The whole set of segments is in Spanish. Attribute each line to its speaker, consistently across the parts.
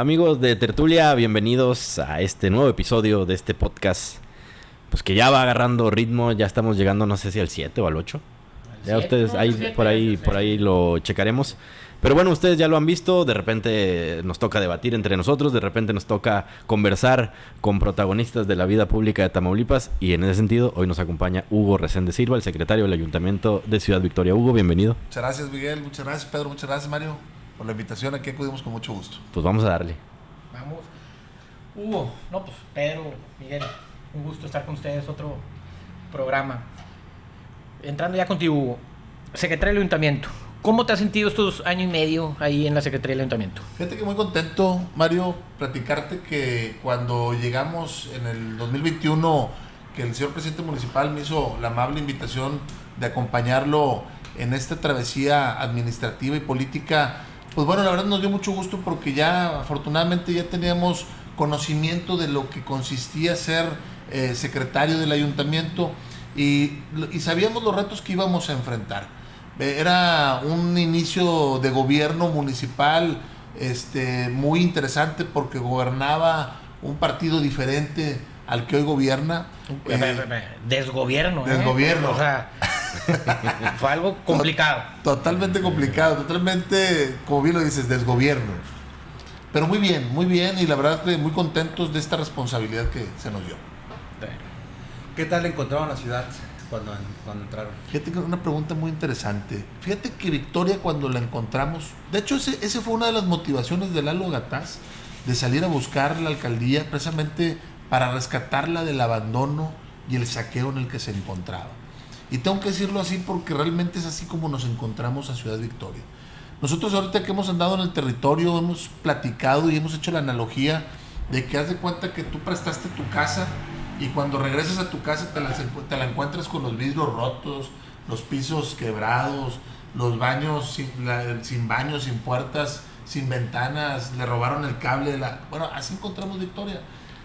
Speaker 1: Amigos de Tertulia, bienvenidos a este nuevo episodio de este podcast. Pues que ya va agarrando ritmo, ya estamos llegando, no sé si al 7 o al 8. Ya ustedes, ahí, por ahí lo checaremos. Pero bueno, ustedes ya lo han visto, de repente nos toca debatir entre nosotros, de repente nos toca conversar con protagonistas de la vida pública de Tamaulipas. Y en ese sentido, hoy nos acompaña Hugo Resende Silva, el secretario del Ayuntamiento de Ciudad Victoria. Hugo, bienvenido.
Speaker 2: Muchas gracias, Miguel, muchas gracias, Pedro, muchas gracias, Mario, por la invitación. Aquí acudimos con mucho gusto.
Speaker 1: Pues vamos a darle.
Speaker 3: Vamos. Hugo, no, pues Pedro, Miguel, un gusto estar con ustedes, otro programa. Entrando ya contigo, Hugo, secretario del Ayuntamiento. ¿Cómo te has sentido estos años y medio ahí en la Secretaría del Ayuntamiento?
Speaker 2: Fíjate que muy contento, Mario, platicarte que cuando llegamos en el 2021, que el señor presidente municipal me hizo la amable invitación de acompañarlo en esta travesía administrativa y política, pues bueno, la verdad nos dio mucho gusto porque ya afortunadamente ya teníamos conocimiento de lo que consistía ser secretario del ayuntamiento y sabíamos los retos que íbamos a enfrentar. Era un inicio de gobierno municipal muy interesante porque gobernaba un partido diferente al que hoy gobierna.
Speaker 3: Desgobierno.
Speaker 2: Desgobierno.
Speaker 3: O sea, fue algo complicado.
Speaker 2: Totalmente complicado, totalmente, como bien lo dices, desgobierno. Pero muy bien, y la verdad que muy contentos de esta responsabilidad que se nos dio.
Speaker 4: ¿Qué tal encontraron la ciudad cuando entraron?
Speaker 2: Fíjate que es una pregunta muy interesante. Fíjate que Victoria, cuando la encontramos, de hecho ese fue una de las motivaciones de Lalo Gataz, de salir a buscar la alcaldía precisamente para rescatarla del abandono y el saqueo en el que se encontraba. Y tengo que decirlo así porque realmente es así como nos encontramos a Ciudad Victoria. Nosotros ahorita que hemos andado en el territorio, hemos platicado y hemos hecho la analogía de que haz de cuenta que tú prestaste tu casa y cuando regresas a tu casa te la encuentras con los vidrios rotos, los pisos quebrados, los baños sin baños, sin puertas, sin ventanas, le robaron el cable. Bueno, así encontramos Victoria.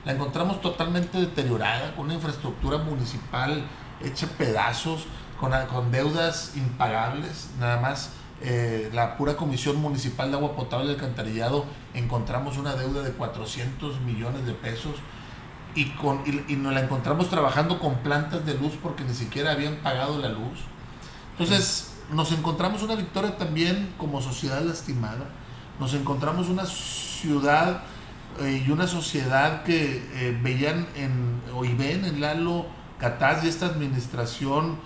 Speaker 2: La encontramos totalmente deteriorada, con una infraestructura municipal hecha pedazos, con deudas impagables. Nada más la pura Comisión Municipal de Agua Potable y Alcantarillado encontramos una deuda de 400 millones de pesos. Y nos la encontramos trabajando con plantas de luz porque ni siquiera habían pagado la luz. Entonces nos encontramos una Victoria también como sociedad lastimada. Nos encontramos una ciudad y una sociedad que veían y ven en Lalo Gataz y esta administración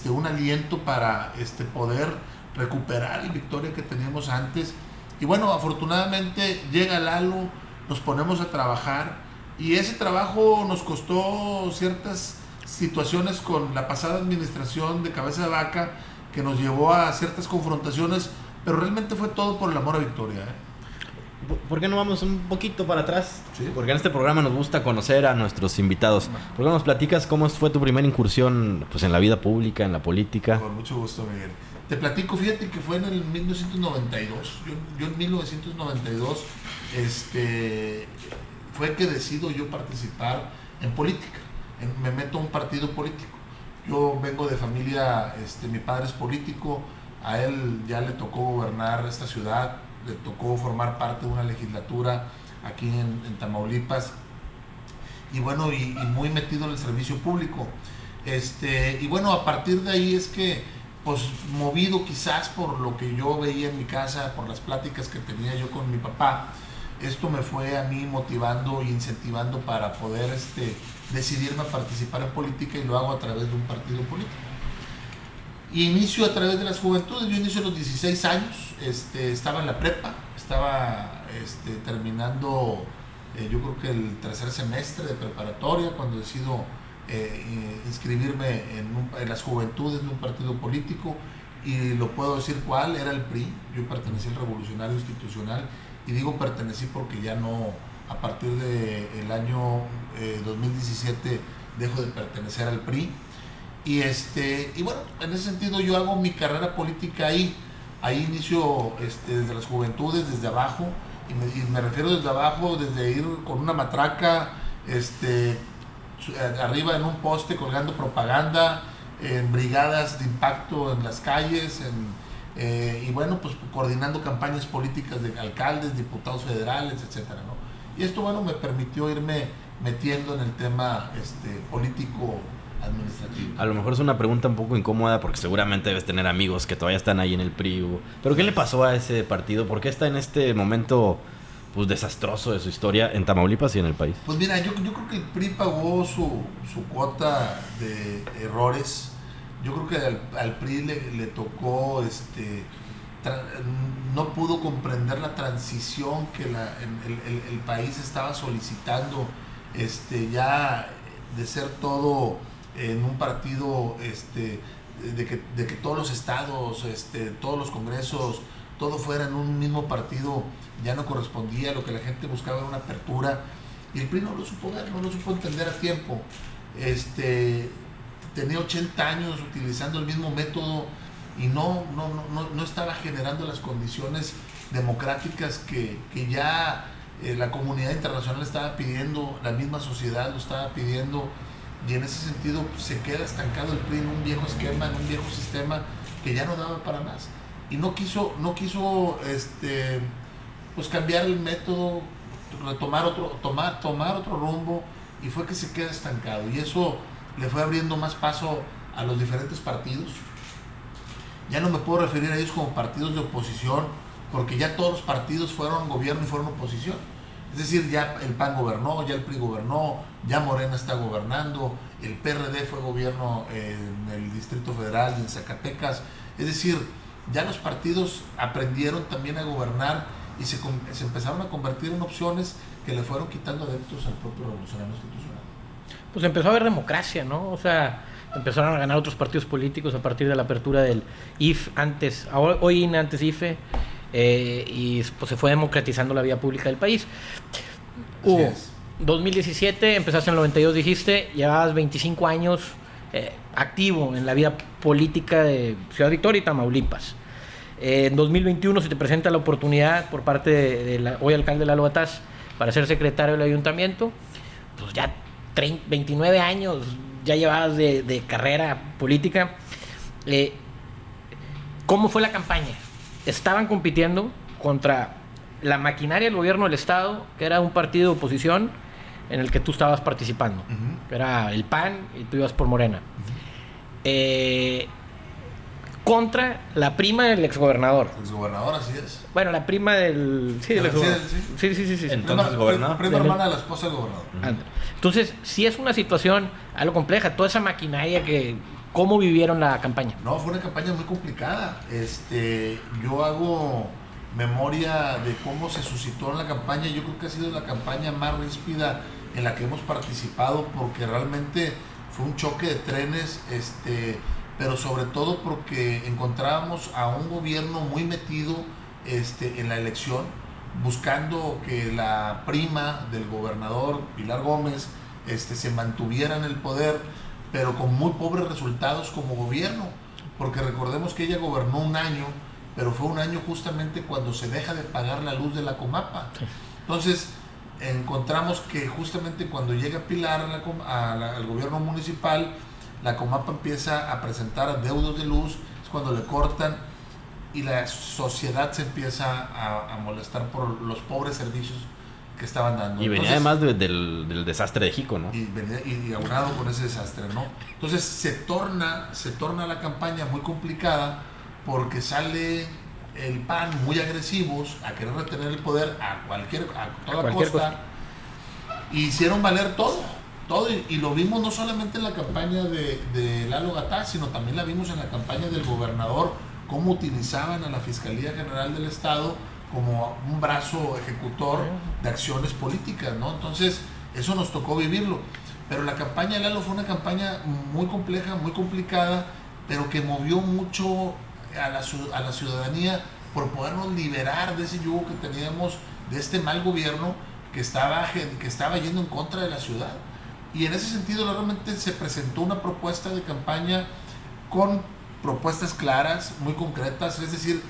Speaker 2: un aliento para poder recuperar el Victoria que teníamos antes. Y bueno, afortunadamente llega Lalo, nos ponemos a trabajar. Y ese trabajo nos costó ciertas situaciones con la pasada administración de Cabeza de Vaca, que nos llevó a ciertas confrontaciones, pero realmente fue todo por el amor a Victoria.
Speaker 1: ¿Por qué no vamos un poquito para atrás?
Speaker 2: Sí.
Speaker 1: Porque en este programa nos gusta conocer a nuestros invitados. ¿Por qué no nos platicas cómo fue tu primera incursión pues, en la vida pública, en la política?
Speaker 2: Con mucho gusto, Miguel. Te platico, fíjate que fue en el 1992. Yo en 1992 fue que decido yo participar en política. Me meto a un partido político. Yo vengo de familia, mi padre es político, a él ya le tocó gobernar esta ciudad, le tocó formar parte de una legislatura aquí en Tamaulipas, y bueno, y muy metido en el servicio público. Y bueno, a partir de ahí es que, pues movido quizás por lo que yo veía en mi casa, por las pláticas que tenía yo con mi papá, esto me fue a mí motivando e incentivando para poder decidirme a participar en política, y lo hago a través de un partido político. Y inicio a través de las juventudes. Yo inicio a los 16 años, estaba en la prepa, estaba terminando yo creo que el tercer semestre de preparatoria cuando decido inscribirme en las juventudes de un partido político, y lo puedo decir cuál, era el PRI. Yo pertenecí al Revolucionario Institucional, y digo pertenecí porque ya no, a partir del año 2017 dejo de pertenecer al PRI. Y bueno, en ese sentido yo hago mi carrera política ahí inicio desde las juventudes, desde abajo, y me refiero desde abajo, desde ir con una matraca arriba en un poste colgando propaganda, en brigadas de impacto en las calles, y bueno, pues coordinando campañas políticas de alcaldes, diputados federales, etcétera, ¿no? Y esto, bueno, me permitió irme metiendo en el tema político administrativo.
Speaker 1: A lo mejor es una pregunta un poco incómoda porque seguramente debes tener amigos que todavía están ahí en el PRI. Pero ¿qué le pasó a ese partido? ¿Por qué está en este momento pues desastroso de su historia en Tamaulipas y en el país?
Speaker 2: Pues mira, yo creo que el PRI pagó su cuota de errores. Yo creo que al PRI le tocó, no pudo comprender la transición que el país estaba solicitando, ya de ser todo en un partido, de que todos los estados, todos los congresos, todo fuera en un mismo partido, ya no correspondía. Lo que la gente buscaba era una apertura, y el PRI no lo supo ver, no lo supo entender a tiempo. Tenía 80 años utilizando el mismo método y no estaba generando las condiciones democráticas que ya la comunidad internacional estaba pidiendo, la misma sociedad lo estaba pidiendo, y en ese sentido pues, se queda estancado el PRI en un viejo esquema, en un viejo sistema que ya no daba para más, y no quiso pues cambiar el método, tomar otro rumbo, y fue que se queda estancado, y eso le fue abriendo más paso a los diferentes partidos. Ya no me puedo referir a ellos como partidos de oposición, porque ya todos los partidos fueron gobierno y fueron oposición. Es decir, ya el PAN gobernó, ya el PRI gobernó, ya Morena está gobernando, el PRD fue gobierno en el Distrito Federal y en Zacatecas. Es decir, ya los partidos aprendieron también a gobernar y se empezaron a convertir en opciones que le fueron quitando adeptos al propio revolucionario institucional.
Speaker 3: Pues empezó a haber democracia, ¿no? O sea, empezaron a ganar otros partidos políticos a partir de la apertura del IF, hoy antes IFE, y pues se fue democratizando la vida pública del país. 2017, empezaste en el 92, dijiste, llevabas 25 años activo en la vida política de Ciudad Victoria y Tamaulipas. En 2021 se te presenta la oportunidad por parte de hoy alcalde Lalo Gataz para ser secretario del ayuntamiento. Pues ya 29 años ya llevabas de carrera política. ¿Cómo fue la campaña? Estaban compitiendo contra la maquinaria del gobierno del estado, que era un partido de oposición en el que tú estabas participando, que era el PAN, y tú ibas por Morena. Contra la prima del exgobernador.
Speaker 2: Exgobernador, así es.
Speaker 3: Bueno, la prima del... Sí, del exgobernador. Sí.
Speaker 1: Entonces, gobernador.
Speaker 2: Prima hermana de la esposa del gobernador.
Speaker 3: Entonces, sí es una situación algo compleja, toda esa maquinaria que... ¿Cómo vivieron la campaña?
Speaker 2: No, fue una campaña muy complicada. Yo hago memoria de cómo se suscitó en la campaña. Yo creo que ha sido la campaña más ríspida en la que hemos participado, porque realmente fue un choque de trenes, pero sobre todo porque encontrábamos a un gobierno muy metido en la elección, buscando que la prima del gobernador Pilar Gómez se mantuviera en el poder, pero con muy pobres resultados como gobierno, porque recordemos que ella gobernó un año, pero fue un año justamente cuando se deja de pagar la luz de la Comapa. Entonces encontramos que justamente cuando llega Pilar al gobierno municipal, la Comapa empieza a presentar adeudos de luz, es cuando le cortan, y la sociedad se empieza a molestar por los pobres servicios que estaban dando.
Speaker 1: Y venía además del desastre de Jico, ¿no?
Speaker 2: Y aunado con ese desastre, ¿no? Entonces se torna la campaña muy complicada, porque sale el PAN muy agresivos a querer retener el poder a toda costa. Y hicieron valer todo, y lo vimos no solamente en la campaña de Lalo Gataz, sino también la vimos en la campaña del gobernador, cómo utilizaban a la Fiscalía General del Estado como un brazo ejecutor de acciones políticas, ¿no? Entonces, eso nos tocó vivirlo. Pero la campaña de Lalo fue una campaña muy compleja, muy complicada, pero que movió mucho a la ciudadanía por podernos liberar de ese yugo que teníamos, de este mal gobierno que estaba yendo en contra de la ciudad. Y en ese sentido, realmente se presentó una propuesta de campaña con propuestas claras, muy concretas, es decir,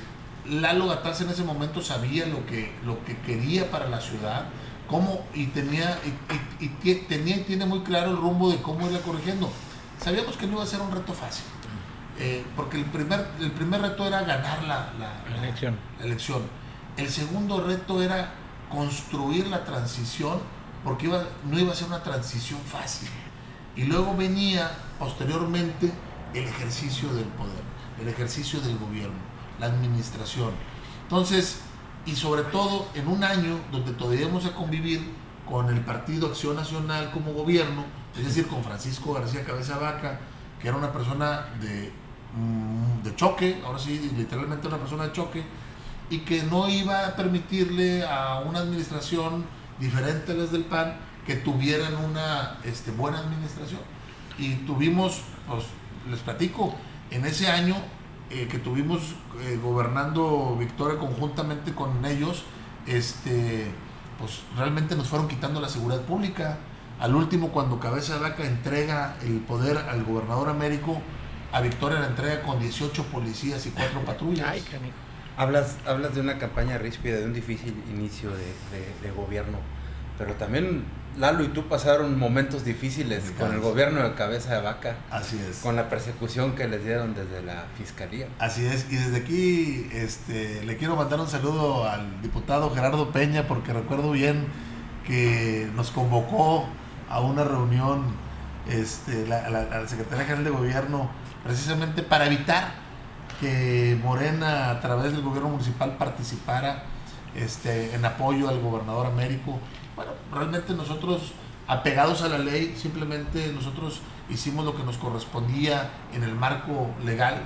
Speaker 2: Lalo Gataz en ese momento sabía lo que quería para la ciudad, tiene muy claro el rumbo de cómo irla corrigiendo. Sabíamos que no iba a ser un reto fácil, porque el primer reto era ganar la elección. El segundo reto era construir la transición, porque no iba a ser una transición fácil. Y luego venía posteriormente el ejercicio del poder, el ejercicio del gobierno, la administración. Entonces, y sobre todo en un año donde todavía íbamos a convivir con el Partido Acción Nacional como gobierno, es decir, con Francisco García Cabeza Vaca, que era una persona de choque, ahora sí, literalmente una persona de choque, y que no iba a permitirle a una administración diferente a las del PAN que tuvieran una buena administración. Y tuvimos, pues les platico, en ese año que tuvimos gobernando Victoria conjuntamente con ellos, pues realmente nos fueron quitando la seguridad pública. Al último, cuando Cabeza de Vaca entrega el poder al gobernador Américo, a Victoria la entrega con 18 policías y 4 patrullas.
Speaker 3: Ay, canijo.
Speaker 4: Hablas de una campaña ríspida, de un difícil inicio de gobierno, pero también Lalo y tú pasaron momentos difíciles con el gobierno de Cabeza de Vaca.
Speaker 2: Así es.
Speaker 4: Con la persecución que les dieron desde la fiscalía.
Speaker 2: Así es, y desde aquí le quiero mandar un saludo al diputado Gerardo Peña, porque recuerdo bien que nos convocó a una reunión a la Secretaría General de Gobierno, precisamente para evitar que Morena a través del gobierno municipal participara en apoyo al gobernador Américo. Bueno, realmente nosotros, apegados a la ley, simplemente nosotros hicimos lo que nos correspondía en el marco legal,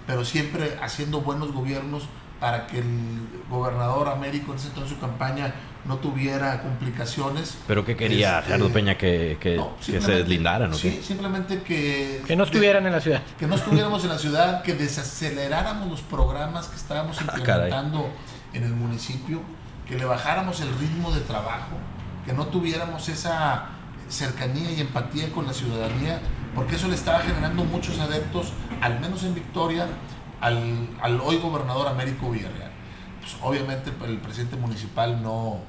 Speaker 2: pero siempre haciendo buenos gobiernos para que el gobernador Américo en ese entonces su campaña no tuviera complicaciones.
Speaker 1: ¿Pero qué quería Gerardo Peña? ¿Que se deslindaran? ¿O
Speaker 2: sí,
Speaker 1: qué?
Speaker 2: simplemente que
Speaker 3: no estuvieran en la ciudad.
Speaker 2: Que no estuviéramos en la ciudad, que desaceleráramos los programas que estábamos implementando en el municipio, que le bajáramos el ritmo de trabajo, que no tuviéramos esa cercanía y empatía con la ciudadanía, porque eso le estaba generando muchos adeptos, al menos en Victoria, al hoy gobernador Américo Villarreal. Pues obviamente el presidente municipal no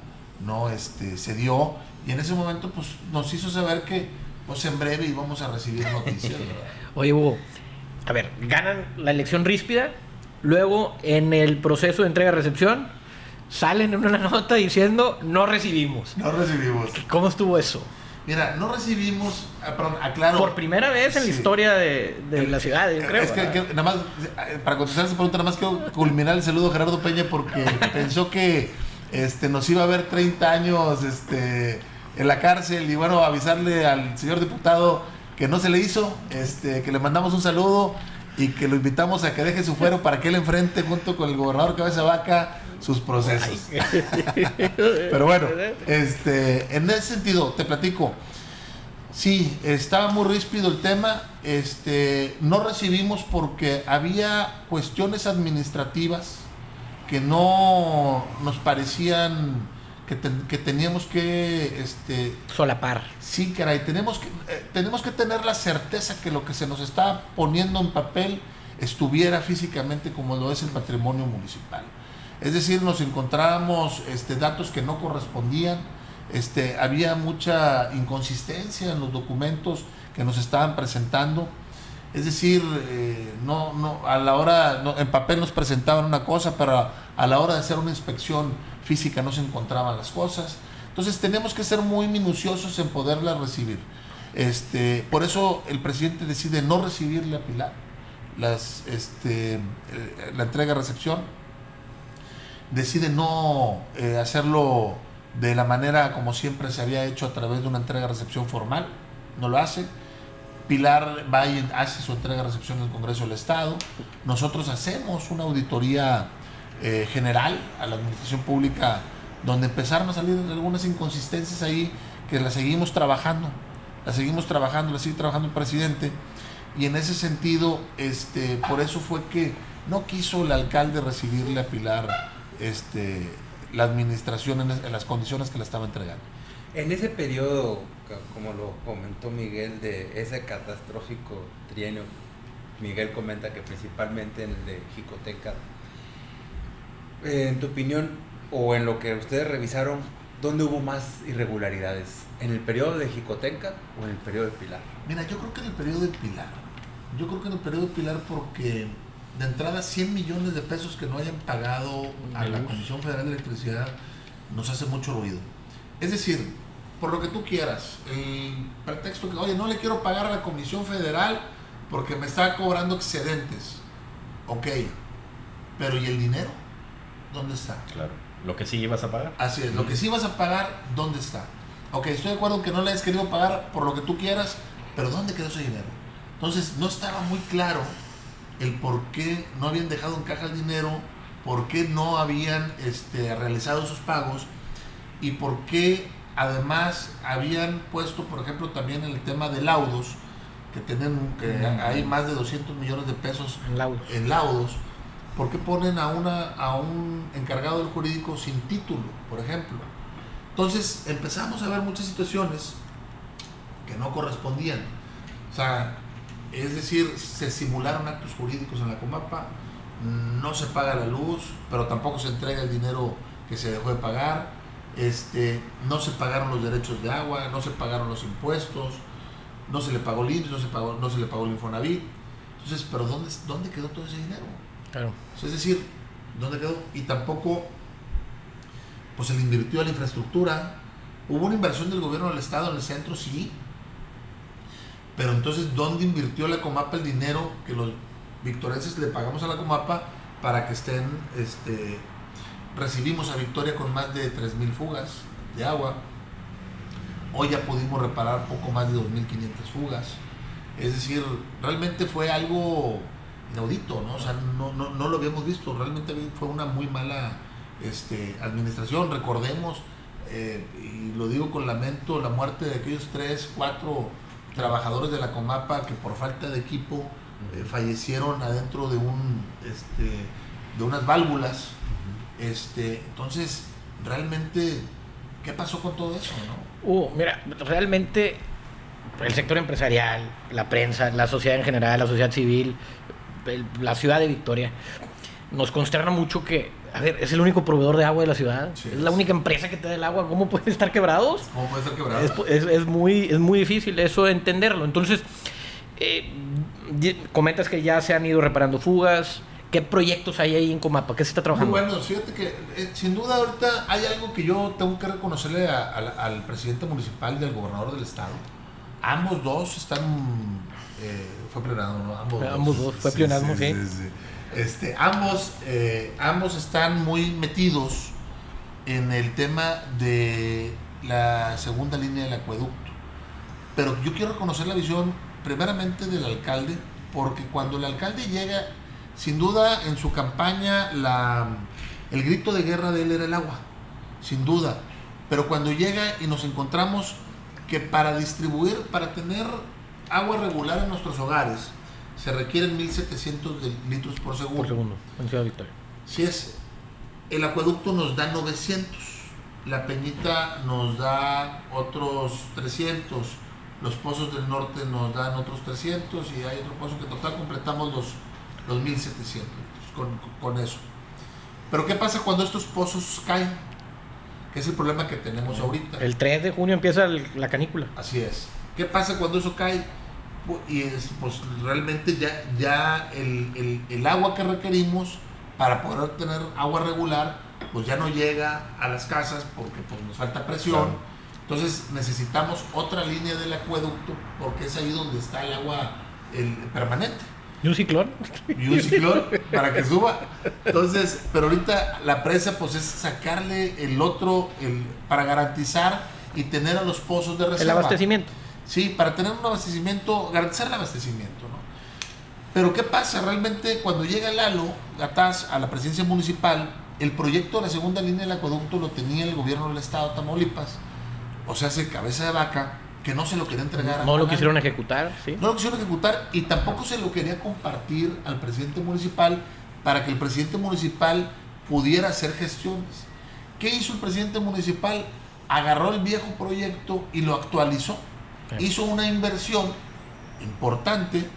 Speaker 2: cedió, y en ese momento pues nos hizo saber que pues en breve íbamos a recibir noticias, ¿verdad?
Speaker 3: Oye, Hugo, a ver, ganan la elección ríspida, luego en el proceso de entrega-recepción salen en una nota diciendo no recibimos. ¿Cómo estuvo eso?
Speaker 2: Mira, no recibimos, perdón, aclaro.
Speaker 3: Por primera vez en la historia de la ciudad, yo creo.
Speaker 2: Es que nada más, para contestar esa pregunta, nada más quiero culminar el saludo a Gerardo Peña, porque pensó que nos iba a ver 30 años en la cárcel, y bueno, avisarle al señor diputado que no se le hizo, que le mandamos un saludo y que lo invitamos a que deje su fuero para que él enfrente junto con el gobernador Cabeza Vaca sus procesos. Pero bueno, en ese sentido, te platico. Sí, estaba muy ríspido el tema. No recibimos porque había cuestiones administrativas que no nos parecían que teníamos que
Speaker 3: solapar.
Speaker 2: Sí, caray, tenemos que tener la certeza que lo que se nos está poniendo en papel estuviera físicamente como lo es el patrimonio municipal. Es decir, nos encontrábamos datos que no correspondían, había mucha inconsistencia en los documentos que nos estaban presentando. Es decir, a la hora, en papel nos presentaban una cosa, pero a la hora de hacer una inspección física no se encontraban las cosas. Entonces tenemos que ser muy minuciosos en poderlas recibir. Por eso el presidente decide no recibirle a Pilar la entrega-recepción. Decide no hacerlo de la manera como siempre se había hecho, a través de una entrega-recepción formal. No lo hace. Pilar va y hace su entrega-recepción en el Congreso del Estado. Nosotros hacemos una auditoría general a la administración pública, donde empezaron a salir algunas inconsistencias ahí, que las seguimos trabajando. La sigue trabajando el presidente. Y en ese sentido, por eso fue que no quiso el alcalde recibirle a Pilar la administración en las condiciones que la estaba entregando.
Speaker 4: En ese periodo, como lo comentó Miguel, de ese catastrófico trienio, Miguel comenta que principalmente en el de Jicotenca, en tu opinión, o en lo que ustedes revisaron, ¿dónde hubo más irregularidades? ¿En el periodo de Jicotenca o en el periodo de Pilar?
Speaker 2: Mira, yo creo que en el periodo de Pilar, Yo creo que en el periodo Pilar, porque de entrada 100 millones de pesos que no hayan pagado a la Comisión Federal de Electricidad nos hace mucho ruido. Es decir, por lo que tú quieras, el pretexto que, oye, no le quiero pagar a la Comisión Federal porque me está cobrando excedentes. Ok, pero ¿y el dinero? ¿Dónde está?
Speaker 1: Claro. Lo que sí ibas a pagar.
Speaker 2: Así es, lo que sí vas a pagar, ¿dónde está? Ok, estoy de acuerdo que no le hayas querido pagar por lo que tú quieras, pero ¿dónde quedó ese dinero? Entonces, no estaba muy claro el por qué no habían dejado en caja el dinero, por qué no habían realizado esos pagos y por qué además habían puesto, por ejemplo, también el tema de laudos, que hay más de 200 millones de pesos en laudos. ¿Por qué ponen a un encargado del jurídico sin título, por ejemplo? Entonces empezamos a ver muchas situaciones que no correspondían. O sea, es decir, se simularon actos jurídicos en la Comapa, no se paga la luz, pero tampoco se entrega el dinero que se dejó de pagar, no se pagaron los derechos de agua, no se pagaron los impuestos, no se le pagó el IMSS, no se le pagó el Infonavit. Entonces, pero ¿dónde quedó todo ese dinero?
Speaker 3: Claro.
Speaker 2: Es decir, ¿dónde quedó? Y tampoco pues se le invirtió a la infraestructura. Hubo una inversión del gobierno del estado en el centro, sí, pero entonces ¿dónde invirtió la Comapa el dinero que los victorenses le pagamos a la Comapa para que estén, recibimos a Victoria con más de 3,000 fugas de agua? Hoy ya pudimos reparar poco más de 2,500 fugas. Es decir, realmente fue algo inaudito, ¿no? O sea, no lo habíamos visto. Realmente fue una muy mala administración. Recordemos, y lo digo con lamento, la muerte de aquellos 3, 4 trabajadores de la Comapa que por falta de equipo fallecieron adentro de de unas válvulas. Entonces, realmente, ¿qué pasó con todo eso, no?
Speaker 3: Mira, realmente el sector empresarial, la prensa, la sociedad en general, la sociedad civil, la ciudad de Victoria, nos consterna mucho que, a ver, es el único proveedor de agua de la ciudad, sí, es la única empresa que te da el agua. ¿Cómo pueden estar quebrados?
Speaker 2: ¿Cómo pueden estar quebrados?
Speaker 3: Es muy difícil eso entenderlo. Entonces, comentas que ya se han ido reparando fugas. ¿Qué proyectos hay ahí en Comapa? ¿Qué se está trabajando?
Speaker 2: Muy bueno, fíjate que sin duda ahorita hay algo que yo tengo que reconocerle al presidente municipal y al gobernador del estado. Ambos dos están... fue pleonasmo, ¿no?
Speaker 3: Ambos dos, fue pleonasmo, sí.
Speaker 2: Ambos están muy metidos en el tema de la segunda línea del acueducto. Pero yo quiero reconocer la visión primeramente del alcalde, porque cuando el alcalde llega, sin duda en su campaña el grito de guerra de él era el agua, sin duda. Pero cuando llega y nos encontramos que para tener agua regular en nuestros hogares, se requieren 1,700 litros por segundo.
Speaker 3: Por segundo, en Ciudad Victoria.
Speaker 2: Sí es. El acueducto nos da 900. La Peñita nos da otros 300. Los pozos del norte nos dan otros 300. Y hay otro pozo que en total completamos los 1,700 con eso. Pero ¿qué pasa cuando estos pozos caen? Que es el problema que tenemos ahorita.
Speaker 3: El 3 de junio empieza la canícula.
Speaker 2: Así es. ¿Qué pasa cuando eso cae? Y pues realmente ya el agua que requerimos para poder obtener agua regular pues ya no llega a las casas porque pues nos falta presión. Claro. Entonces necesitamos otra línea del acueducto porque es ahí donde está el agua permanente.
Speaker 3: ¿Y un ciclón?
Speaker 2: Y un ciclón para que suba. Entonces, pero ahorita la presa pues es sacarle para garantizar y tener a los pozos de reserva.
Speaker 3: El abastecimiento.
Speaker 2: Sí, para tener un abastecimiento, garantizar el abastecimiento, ¿no? Pero ¿qué pasa? Realmente cuando llega Lalo Gataz a la presidencia municipal, el proyecto de la segunda línea del acueducto lo tenía el gobierno del estado de Tamaulipas, o sea, cabeza de vaca, que no se lo quería entregar.
Speaker 3: No lo quisieron ejecutar, ¿sí?
Speaker 2: No lo quisieron ejecutar y tampoco se lo quería compartir al presidente municipal para que el presidente municipal pudiera hacer gestiones. ¿Qué hizo el presidente municipal? Agarró el viejo proyecto y lo actualizó. Hizo una inversión importante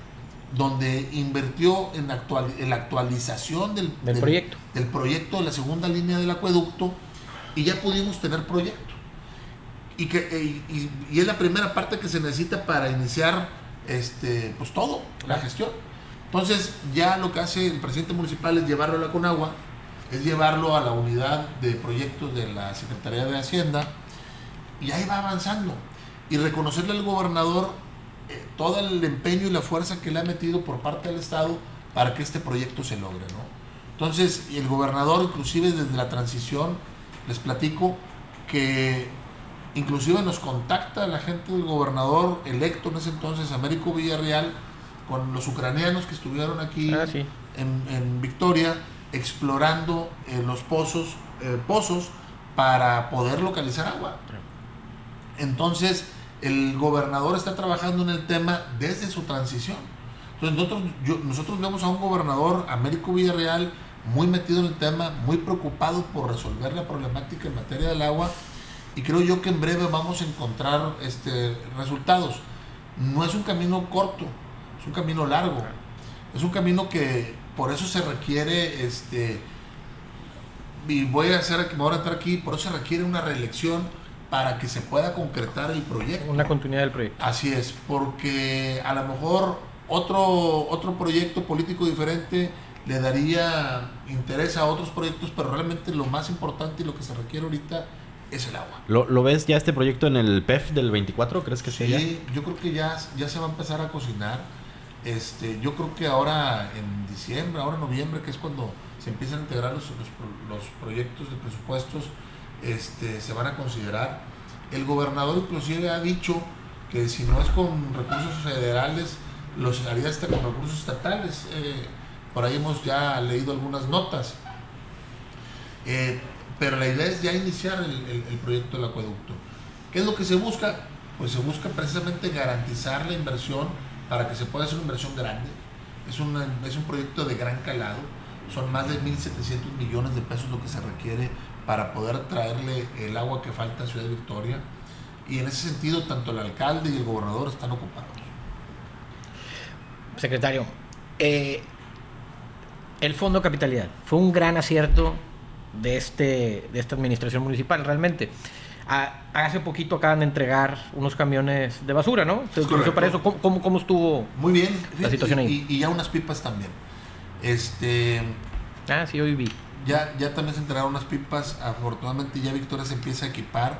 Speaker 2: donde invirtió en la actualización del proyecto de la segunda línea del acueducto y ya pudimos tener proyecto. Y es la primera parte que se necesita para iniciar pues todo, la gestión. Entonces ya lo que hace el presidente municipal es llevarlo a la Conagua, es llevarlo a la unidad de proyectos de la Secretaría de Hacienda, y ahí va avanzando. Y reconocerle al gobernador todo el empeño y la fuerza que le ha metido por parte del Estado para que este proyecto se logre, ¿no? Entonces, el gobernador, inclusive desde la transición, les platico que inclusive nos contacta la gente del gobernador electo en ese entonces, Américo Villarreal, con los ucranianos que estuvieron aquí
Speaker 3: sí.
Speaker 2: en Victoria, explorando los pozos para poder localizar agua. Entonces, el gobernador está trabajando en el tema desde su transición. Entonces, nosotros vemos a un gobernador, Américo Villarreal, muy metido en el tema, muy preocupado por resolver la problemática en materia del agua, y creo yo que en breve vamos a encontrar resultados. No es un camino corto, es un camino largo, es un camino que por eso se requiere, y me voy a entrar aquí, por eso se requiere una reelección para que se pueda concretar el proyecto.
Speaker 3: Una continuidad del proyecto.
Speaker 2: Así es, porque a lo mejor otro proyecto político diferente le daría interés a otros proyectos, pero realmente lo más importante y lo que se requiere ahorita es el agua.
Speaker 1: ¿Lo ves ya este proyecto en el PEF del 24? ¿Crees que
Speaker 2: sí?
Speaker 1: Sí,
Speaker 2: Yo creo que ya se va a empezar a cocinar. Yo creo que ahora en diciembre, ahora en noviembre, que es cuando se empiezan a integrar los proyectos de presupuestos, se van a considerar. El gobernador inclusive ha dicho que si no es con recursos federales, los haría hasta con recursos estatales. Por ahí hemos ya leído algunas notas. Pero la idea es ya iniciar el proyecto del acueducto. ¿Qué es lo que se busca? Pues se busca precisamente garantizar la inversión para que se pueda hacer una inversión grande. Es un proyecto de gran calado. Son más de 1.700 millones de pesos lo que se requiere para poder traerle el agua que falta a Ciudad Victoria. Y en ese sentido, tanto el alcalde y el gobernador están ocupados.
Speaker 3: Secretario, el Fondo de Capitalidad fue un gran acierto de esta administración municipal, realmente. Hace poquito acaban de entregar unos camiones de basura, ¿no? Se utilizó para eso. ¿Cómo estuvo
Speaker 2: muy bien,
Speaker 3: la situación ahí?
Speaker 2: Y ya unas pipas también.
Speaker 3: Sí, hoy vi.
Speaker 2: Ya también se entregaron unas pipas. Afortunadamente ya Victoria se empieza a equipar.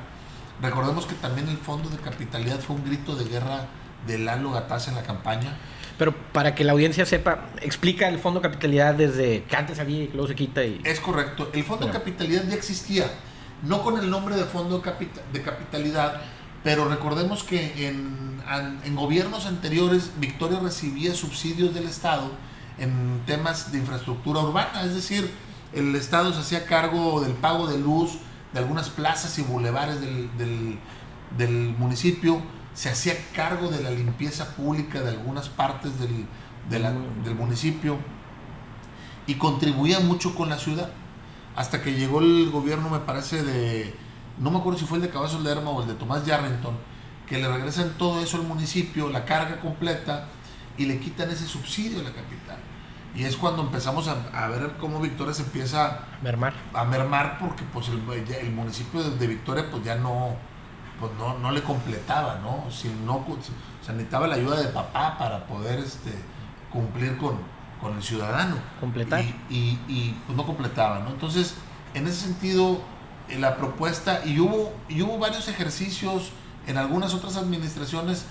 Speaker 2: Recordemos que también el Fondo de Capitalidad fue un grito de guerra de Lalo Gataz en la campaña.
Speaker 3: Pero para que la audiencia sepa, explica el Fondo de Capitalidad desde que antes había y luego se quita.
Speaker 2: Es correcto. El Fondo de Capitalidad ya existía, no con el nombre de Fondo de Capitalidad, pero recordemos que en gobiernos anteriores Victoria recibía subsidios del Estado en temas de infraestructura urbana, es decir, el Estado se hacía cargo del pago de luz de algunas plazas y bulevares del municipio, se hacía cargo de la limpieza pública de algunas partes del municipio y contribuía mucho con la ciudad, hasta que llegó el gobierno, me parece, no me acuerdo si fue el de Cavazos Lerma o el de Tomás Yarrington, que le regresan todo eso al municipio, la carga completa, y le quitan ese subsidio a la capital. Y es cuando empezamos a ver cómo Victoria se empieza a mermar porque pues el municipio de Victoria pues ya no le completaba, ¿no? O sea, necesitaba la ayuda de papá para poder cumplir con el ciudadano.
Speaker 3: Completar.
Speaker 2: Y pues no completaba, ¿no? Entonces, en ese sentido, la propuesta, y hubo varios ejercicios en algunas otras administraciones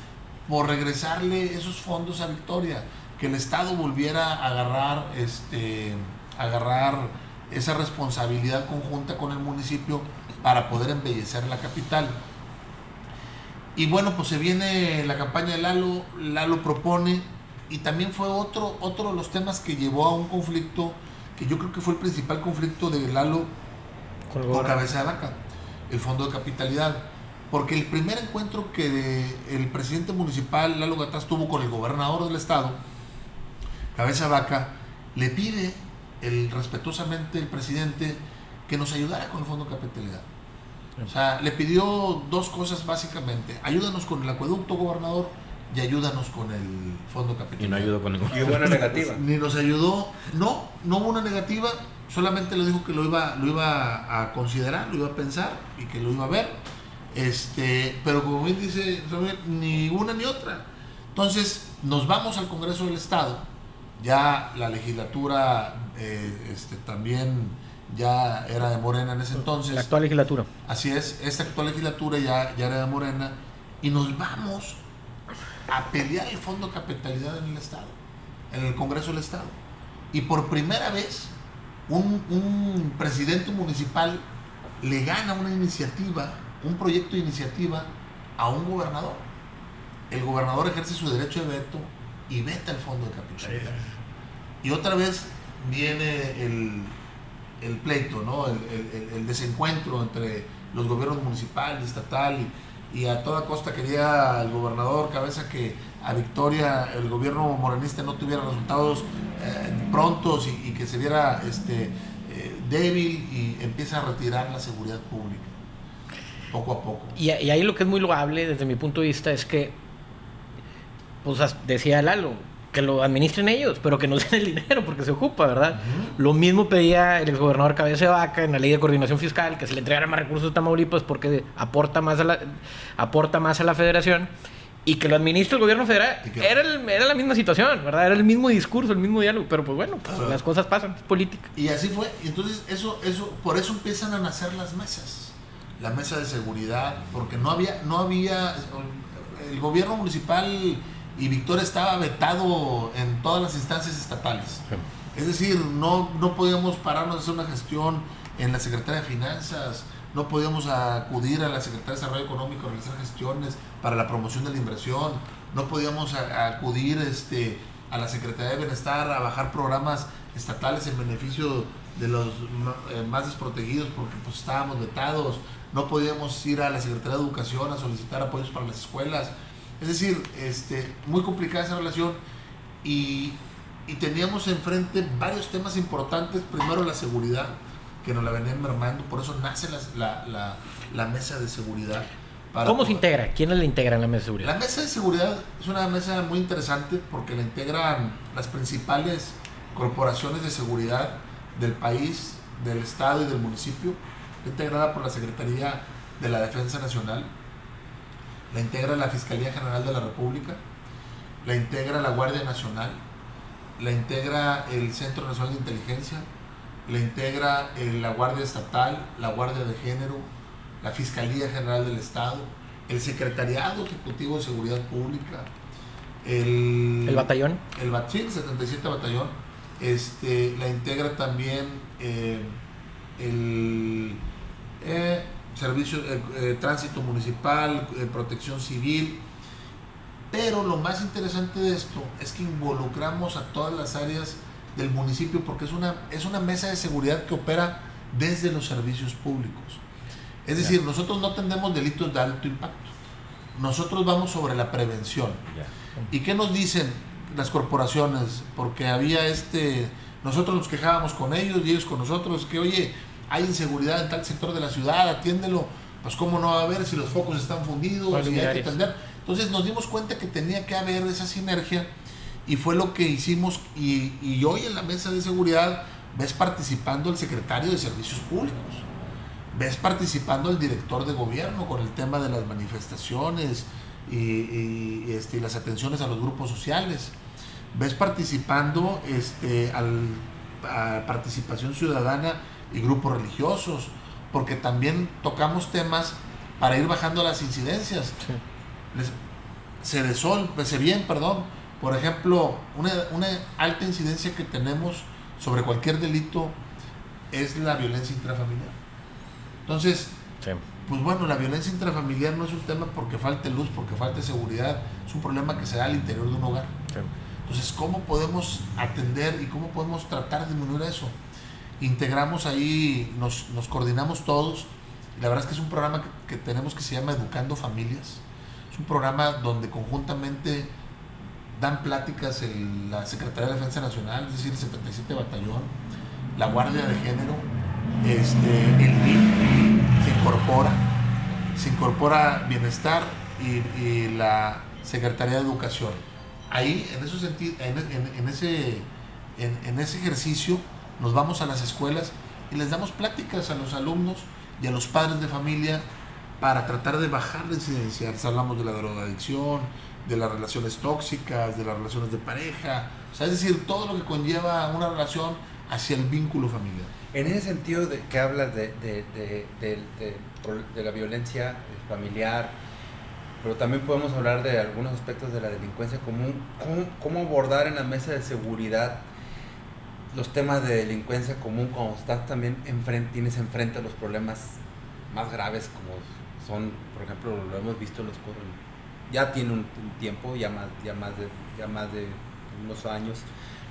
Speaker 2: por regresarle esos fondos a Victoria, que el Estado volviera a agarrar esa responsabilidad conjunta con el municipio para poder embellecer la capital. Y bueno, pues se viene la campaña de Lalo propone, y también fue otro de los temas que llevó a un conflicto, que yo creo que fue el principal conflicto de Lalo con Cabeza de Vaca, el Fondo de Capitalidad. Porque el primer encuentro que el presidente municipal, Lalo Gataz, tuvo con el gobernador del estado, Cabeza de Vaca, le pide respetuosamente el presidente que nos ayudara con el Fondo de Capitalidad. O sea, le pidió dos cosas básicamente: ayúdanos con el acueducto, gobernador, y ayúdanos con el Fondo de Capitalidad.
Speaker 1: Y no ayudó con ningún.
Speaker 4: ¿Y hubo una negativa?
Speaker 2: Ni nos ayudó. No hubo una negativa, solamente le dijo que lo iba a considerar, lo iba a pensar y que lo iba a ver. Pero como bien dice, ni una ni otra. Entonces, nos vamos al Congreso del Estado, ya la legislatura también ya era de Morena en ese entonces.
Speaker 3: La actual legislatura.
Speaker 2: Así es, esta actual legislatura ya era de Morena, y nos vamos a pelear el Fondo de Capitalidad en el Estado, en el Congreso del Estado. Y por primera vez, un presidente municipal le gana una iniciativa, un proyecto de iniciativa a un gobernador. El gobernador ejerce su derecho de veto y veta el Fondo de Capitalidad. Sí. Y otra vez viene el pleito, ¿no? El desencuentro entre los gobiernos municipal y estatal, y a toda costa quería el gobernador Cabeza que a Victoria el gobierno morenista no tuviera resultados prontos y que se viera débil, y empieza a retirar la seguridad pública poco a poco.
Speaker 3: Y ahí lo que es muy loable desde mi punto de vista es que, pues decía Lalo, que lo administren ellos, pero que no den el dinero porque se ocupa, ¿verdad? Uh-huh. Lo mismo pedía el exgobernador Cabeza de Vaca en la ley de coordinación fiscal, que se le entregara más recursos a Tamaulipas porque aporta más a la federación, y que lo administre el gobierno federal. Era la misma situación, ¿verdad? Era el mismo discurso, el mismo diálogo, pero pues bueno, pues, las cosas pasan, es política.
Speaker 2: Y así fue, y entonces por eso empiezan a nacer las mesas, la mesa de seguridad, porque no había el gobierno municipal y Victoria estaba vetado en todas las instancias estatales. Sí. Es decir, no podíamos pararnos a hacer una gestión en la Secretaría de Finanzas, no podíamos acudir a la Secretaría de Desarrollo Económico a realizar gestiones para la promoción de la inversión, no podíamos acudir a la Secretaría de Bienestar a bajar programas estatales en beneficio de los más desprotegidos porque pues estábamos vetados, no podíamos ir a la Secretaría de Educación a solicitar apoyos para las escuelas. Es decir, muy complicada esa relación, y teníamos enfrente varios temas importantes. Primero, la seguridad, que nos la venían mermando, por eso nace la mesa de seguridad.
Speaker 3: ¿Cómo se integra? ¿Quiénes la integran la mesa de seguridad?
Speaker 2: La mesa de seguridad es una mesa muy interesante porque la integran las principales corporaciones de seguridad del país, del estado y del municipio, integrada por la Secretaría de la Defensa Nacional, la integra la Fiscalía General de la República, la integra la Guardia Nacional, la integra el Centro Nacional de Inteligencia, la integra la Guardia Estatal, la Guardia de Género, la Fiscalía General del Estado, el Secretariado Ejecutivo de Seguridad Pública, el
Speaker 3: batallón,
Speaker 2: el 77 Batallón, la integra también el servicio, tránsito municipal, protección civil. Pero lo más interesante de esto es que involucramos a todas las áreas del municipio, porque es una mesa de seguridad que opera desde los servicios públicos. Es decir, nosotros no atendemos delitos de alto impacto, nosotros vamos sobre la prevención. ¿Y qué nos dicen las corporaciones? Porque había nosotros nos quejábamos con ellos y ellos con nosotros, que oye, hay inseguridad en tal sector de la ciudad, atiéndelo. Pues cómo no va a haber si los focos están fundidos, y hay que atender. Entonces nos dimos cuenta que tenía que haber esa sinergia, y fue lo que hicimos. Y hoy en la mesa de seguridad ves participando el secretario de Servicios Públicos, ves participando el director de gobierno con el tema de las manifestaciones y las atenciones a los grupos sociales, ves participando a participación ciudadana y grupos religiosos, porque también tocamos temas para ir bajando las incidencias. Sí. Por ejemplo, una alta incidencia que tenemos sobre cualquier delito es la violencia intrafamiliar. Entonces, sí, pues bueno, la violencia intrafamiliar no es un tema porque falte luz, porque falte seguridad, es un problema que se da al interior de un hogar. Sí. Entonces, ¿cómo podemos atender y cómo podemos tratar de disminuir eso? Integramos ahí, nos coordinamos todos, y la verdad es que es un programa que tenemos que se llama Educando Familias. Es un programa donde conjuntamente dan pláticas la Secretaría de Defensa Nacional, es decir, el 77 Batallón, la Guardia de Género, el DIF se incorpora Bienestar y la Secretaría de Educación. Ahí, en ese ejercicio, nos vamos a las escuelas y les damos pláticas a los alumnos y a los padres de familia para tratar de bajar la incidencia. Hablamos de la drogadicción, de las relaciones tóxicas, de las relaciones de pareja, o sea, es decir, todo lo que conlleva una relación hacia el vínculo familiar.
Speaker 4: En ese sentido de que hablas de la violencia familiar, pero también podemos hablar de algunos aspectos de la delincuencia común, cómo abordar en la mesa de seguridad los temas de delincuencia común cuando estás también tienes enfrente a los problemas más graves como son, por ejemplo, lo hemos visto ya tiene un tiempo, ya más de unos años,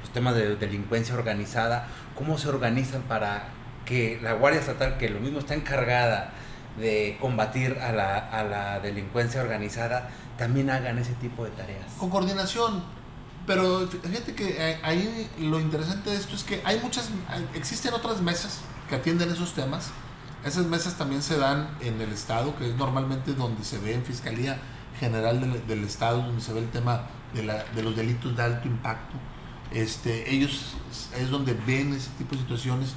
Speaker 4: los temas de delincuencia organizada, cómo se organizan para que la Guardia Estatal, que lo mismo está encargada de combatir a la delincuencia organizada, también hagan ese tipo de tareas.
Speaker 2: Con coordinación, pero fíjate que ahí lo interesante de esto es que existen otras mesas que atienden esos temas. Esas mesas también se dan en el Estado, que es normalmente donde se ve en Fiscalía General del Estado, donde se ve el tema de los delitos de alto impacto. Ellos es donde ven ese tipo de situaciones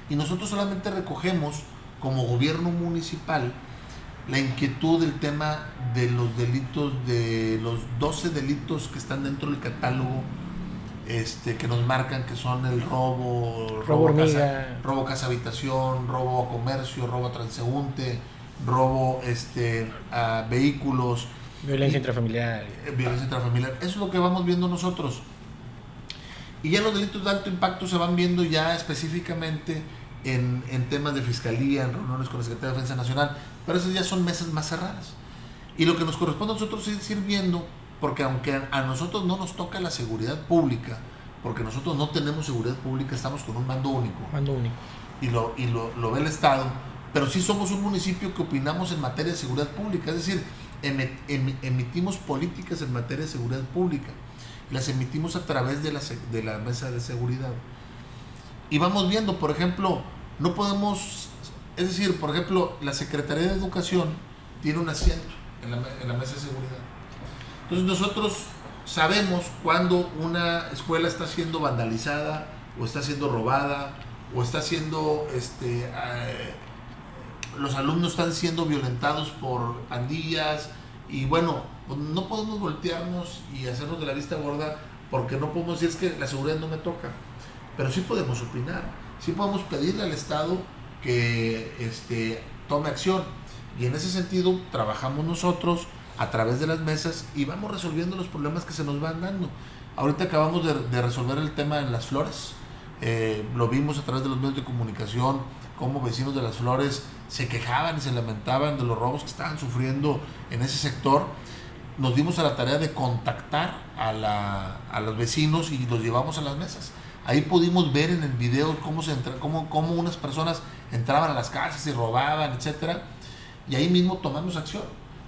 Speaker 2: y nosotros solamente recogemos como gobierno municipal la inquietud del tema de los delitos, de los 12 delitos que están dentro del catálogo, que nos marcan, que son el robo casa habitación, robo a comercio, robo a transeúnte, robo a vehículos,
Speaker 3: violencia intrafamiliar.
Speaker 2: Eso es lo que vamos viendo nosotros. Y ya los delitos de alto impacto se van viendo ya específicamente en temas de fiscalía, en reuniones con la Secretaría de Defensa Nacional, pero esas ya son mesas más cerradas. Y lo que nos corresponde a nosotros es ir viendo, porque aunque a nosotros no nos toca la seguridad pública, porque nosotros no tenemos seguridad pública, estamos con un mando único. Y lo ve el Estado, pero sí somos un municipio que opinamos en materia de seguridad pública, es decir, emitimos políticas en materia de seguridad pública, las emitimos a través de la mesa de seguridad. Y vamos viendo, por ejemplo, no podemos, es decir, por ejemplo, la Secretaría de Educación tiene un asiento en la mesa de seguridad. Entonces nosotros sabemos cuando una escuela está siendo vandalizada, o está siendo robada, o está siendo, los alumnos están siendo violentados por pandillas, y bueno, pues no podemos voltearnos y hacernos de la vista gorda, porque no podemos decir es que la seguridad no me toca, pero sí podemos opinar, sí podemos pedirle al Estado que tome acción, y en ese sentido trabajamos nosotros a través de las mesas y vamos resolviendo los problemas que se nos van dando. Ahorita acabamos de resolver el tema en Las Flores, lo vimos a través de los medios de comunicación, cómo vecinos de Las Flores se quejaban y se lamentaban de los robos que estaban sufriendo en ese sector. Nos dimos a la tarea de contactar a los vecinos y los llevamos a las mesas. Ahí pudimos ver en el video cómo unas personas entraban a las casas y robaban, etcétera, y ahí mismo tomamos acción.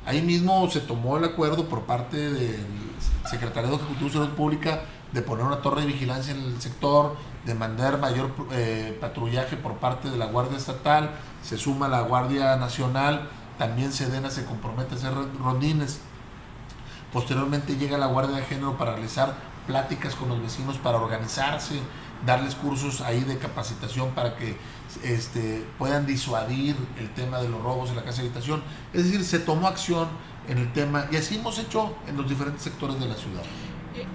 Speaker 2: Ahí mismo se tomó el acuerdo por parte del Secretariado Ejecutivo de Salud Pública de poner una torre de vigilancia en el sector, de mandar mayor patrullaje por parte de la Guardia Estatal, se suma la Guardia Nacional, también Sedena se compromete a hacer rondines. Posteriormente llega la Guardia de Género para realizar pláticas con los vecinos, para organizarse, darles cursos ahí de capacitación para que puedan disuadir el tema de los robos en la casa de habitación. Es decir, se tomó acción en el tema y así hemos hecho en los diferentes sectores de la ciudad.